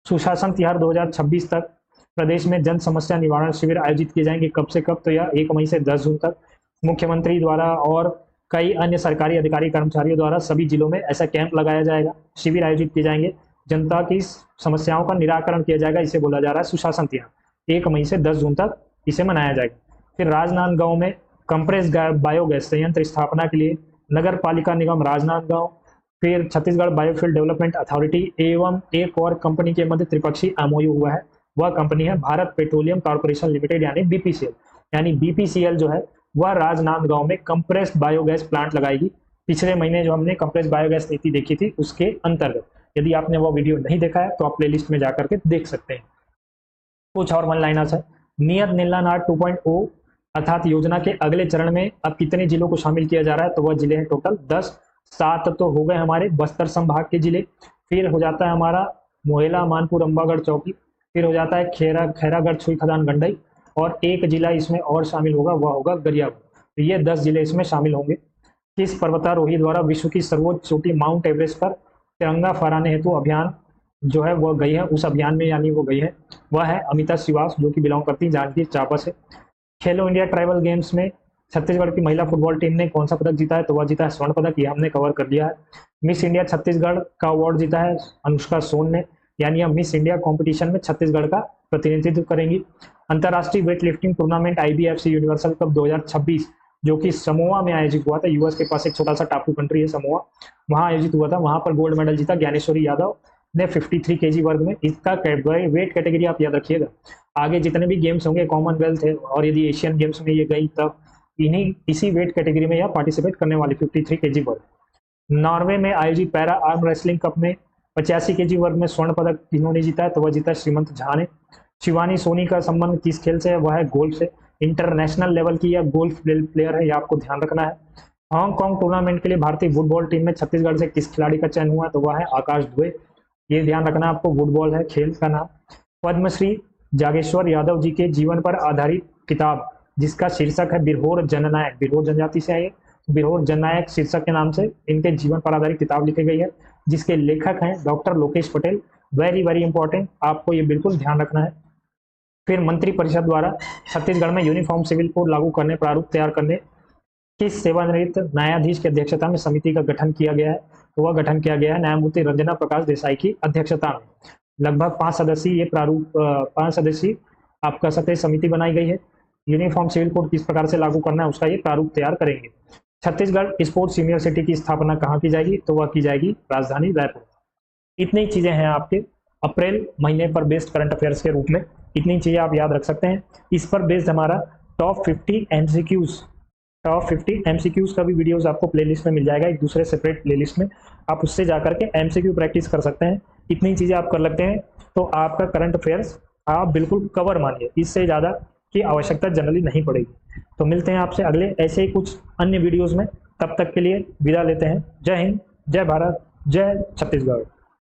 सुशासन तिहार 2026 तक प्रदेश में जन समस्या निवारण शिविर आयोजित किए जाएंगे, कब से कब? तो यह 1 मई से 10 जून तक। मुख्यमंत्री द्वारा और कई अन्य सरकारी अधिकारी कर्मचारियों द्वारा सभी जिलों में ऐसा कैंप लगाया जाएगा, शिविर आयोजित किए जाएंगे, जनता की समस्याओं का निराकरण किया जाएगा। इसे बोला जा रहा है सुशासन तिहार। 1 मई से 10 जून तक इसे मनाया जाएगा। फिर राजनांदगांव में कंप्रेस बायोगैस संयंत्र स्थापना के लिए नगर पालिका निगम राजनांदगांव, फिर छत्तीसगढ़ बायोफ्यूल डेवलपमेंट अथॉरिटी एवं एक और कंपनी के मध्य त्रिपक्षीय एमओयू हुआ है। वह कंपनी है भारत पेट्रोलियम कॉर्पोरेशन लिमिटेड, यानी बीपीसीएल। यानी बीपीसीएल जो है वह राजनांदगांव में कंप्रेस्ड बायोगैस प्लांट लगाएगी। पिछले महीने जो हमने कंप्रेस्ड बायोगैस नीति देखी थी उसके अंतर्गत, यदि आपने वो वीडियो नहीं देखा है तो आप प्लेलिस्ट में जाकर के देख सकते हैं। कुछ और वन लाइनर्स है। नियत नीलानार 2.0 अर्थात योजना के अगले चरण में अब कितने जिलों को शामिल किया जा रहा है? तो वह जिले हैं टोटल 10। 7 तो हो गए हमारे बस्तर संभाग के जिले, फिर हो जाता है हमारा मोहेला, मानपुर, अंबागढ़, चौकी, फिर हो जाता है खैरागढ़, छुई खदान, गंडई, और एक जिला इसमें और शामिल होगा, वह होगा गरियाबंद। तो ये 10 जिले इसमें शामिल होंगे। किस पर्वतारोही द्वारा विश्व की सर्वोच्च चोटी माउंट एवरेस्ट पर तिरंगा फहराने हेतु अभियान जो है वह गई है? उस अभियान में यानी वो गई है, वह है अमिता श्रीवास, जो कि बिलोंग करती है जांजगीर चांपा से। खेलो इंडिया ट्राइबल गेम्स में छत्तीसगढ़ की महिला फुटबॉल टीम ने कौन सा पदक जीता है, तो वह जीता है स्वर्ण पदक, ये हमने कवर कर लिया है। मिस इंडिया छत्तीसगढ़ का अवार्ड जीता है अनुष्का सोन ने, यानी हम मिस इंडिया कंपटीशन में छत्तीसगढ़ का प्रतिनिधित्व करेंगी। अंतर्राष्ट्रीय weight lifting tournament IBFC universal cup 2026 जो कि समोआ में आयोजित हुआ था, यूएस के पास एक छोटा सा टापू कंट्री है समोआ, वहां आयोजित हुआ था, वहां पर गोल्ड मेडल जीता ज्ञानेश्वरी यादव ने 53 केजी वर्ग में। इसका वेट कैटेगरी आप याद रखिएगा, आगे जितने भी गेम्स होंगे कॉमनवेल्थ है और यदि एशियन गेम्स में ये गई तब इसी वेट कैटेगरी में यह पार्टिसिपेट करने वाली 53 केजी वर्ग। नॉर्वे में आयोजित पैरा आर्म रेसलिंग कप में 85 केजी वर्ग में स्वर्ण पदक जिन्होंने जीता है, तो वह जीता श्रीमंत झा ने। शिवानी सोनी का संबंध किस खेल से है, वह है गोल्फ से। इंटरनेशनल लेवल की यह गोल्फ प्लेयर है, यह आपको ध्यान रखना है। हांगकांग टूर्नामेंट के लिए भारतीय फुटबॉल टीम में छत्तीसगढ़ से किस खिलाड़ी का चयन हुआ, तो वह है आकाश दुबे, ये ध्यान रखना आपको, फुटबॉल है खेल का नाम। पद्मश्री जागेश्वर यादव जी के जीवन पर आधारित किताब जिसका शीर्षक है बिरहोर जननायक, बिरहोर जनजाति से आए, बिरहोर जननायक शीर्षक के नाम से इनके जीवन पर आधारित किताब लिखी गई है, जिसके लेखक हैं doctor Lokesh Patel. Very very important, आपको ये बिल्कुल ध्यान रखना है। फिर मंत्रिपरिषद द्वारा छत्तीसगढ़ में यूनिफॉर्म सिविल कोड लागू करने प्रारूप तैयार करने किस सेवानिवृत्त न्यायाधीश की अध्यक्षता में समिति का गठन किया गया है, तो वह गठन किया गया है न्यायमूर्ति रंजना प्रकाश देसाई की अध्यक्षता में। लगभग 5 सदस्यीय ये प्रारूप 5 सदस्यीय आप कह सकते हैं समिति बनाई गई है। यूनिफॉर्म सिविल कोड किस प्रकार से लागू करना है उसका ये प्रारूप तैयार करेंगे। छत्तीसगढ़ स्पोर्ट्स यूनिवर्सिटी की स्थापना कहाँ की जाएगी, तो वह की जाएगी राजधानी रायपुर। इतनी चीजें हैं आपके अप्रैल महीने पर बेस्ड करंट अफेयर्स के रूप में, इतनी चीजें आप याद रख सकते हैं। इस पर बेस्ड हमारा टॉप 50 MCQs का भी वीडियोस आपको प्लेलिस्ट में मिल जाएगा, एक दूसरे सेपरेट प्लेलिस्ट में, आप उससे जाकर के MCQ प्रैक्टिस कर सकते हैं। इतनी चीजें आप कर लेते हैं तो आपका करंट अफेयर्स आप बिल्कुल कवर मानिए, इससे ज़्यादा की आवश्यकता जनरली नहीं पड़ेगी। तो मिलते हैं आपसे अगले ऐसे ही कुछ अन्य वीडियोज़ में, तब तक के लिए विदा लेते हैं। जय हिंद, जय भारत, जय छत्तीसगढ़।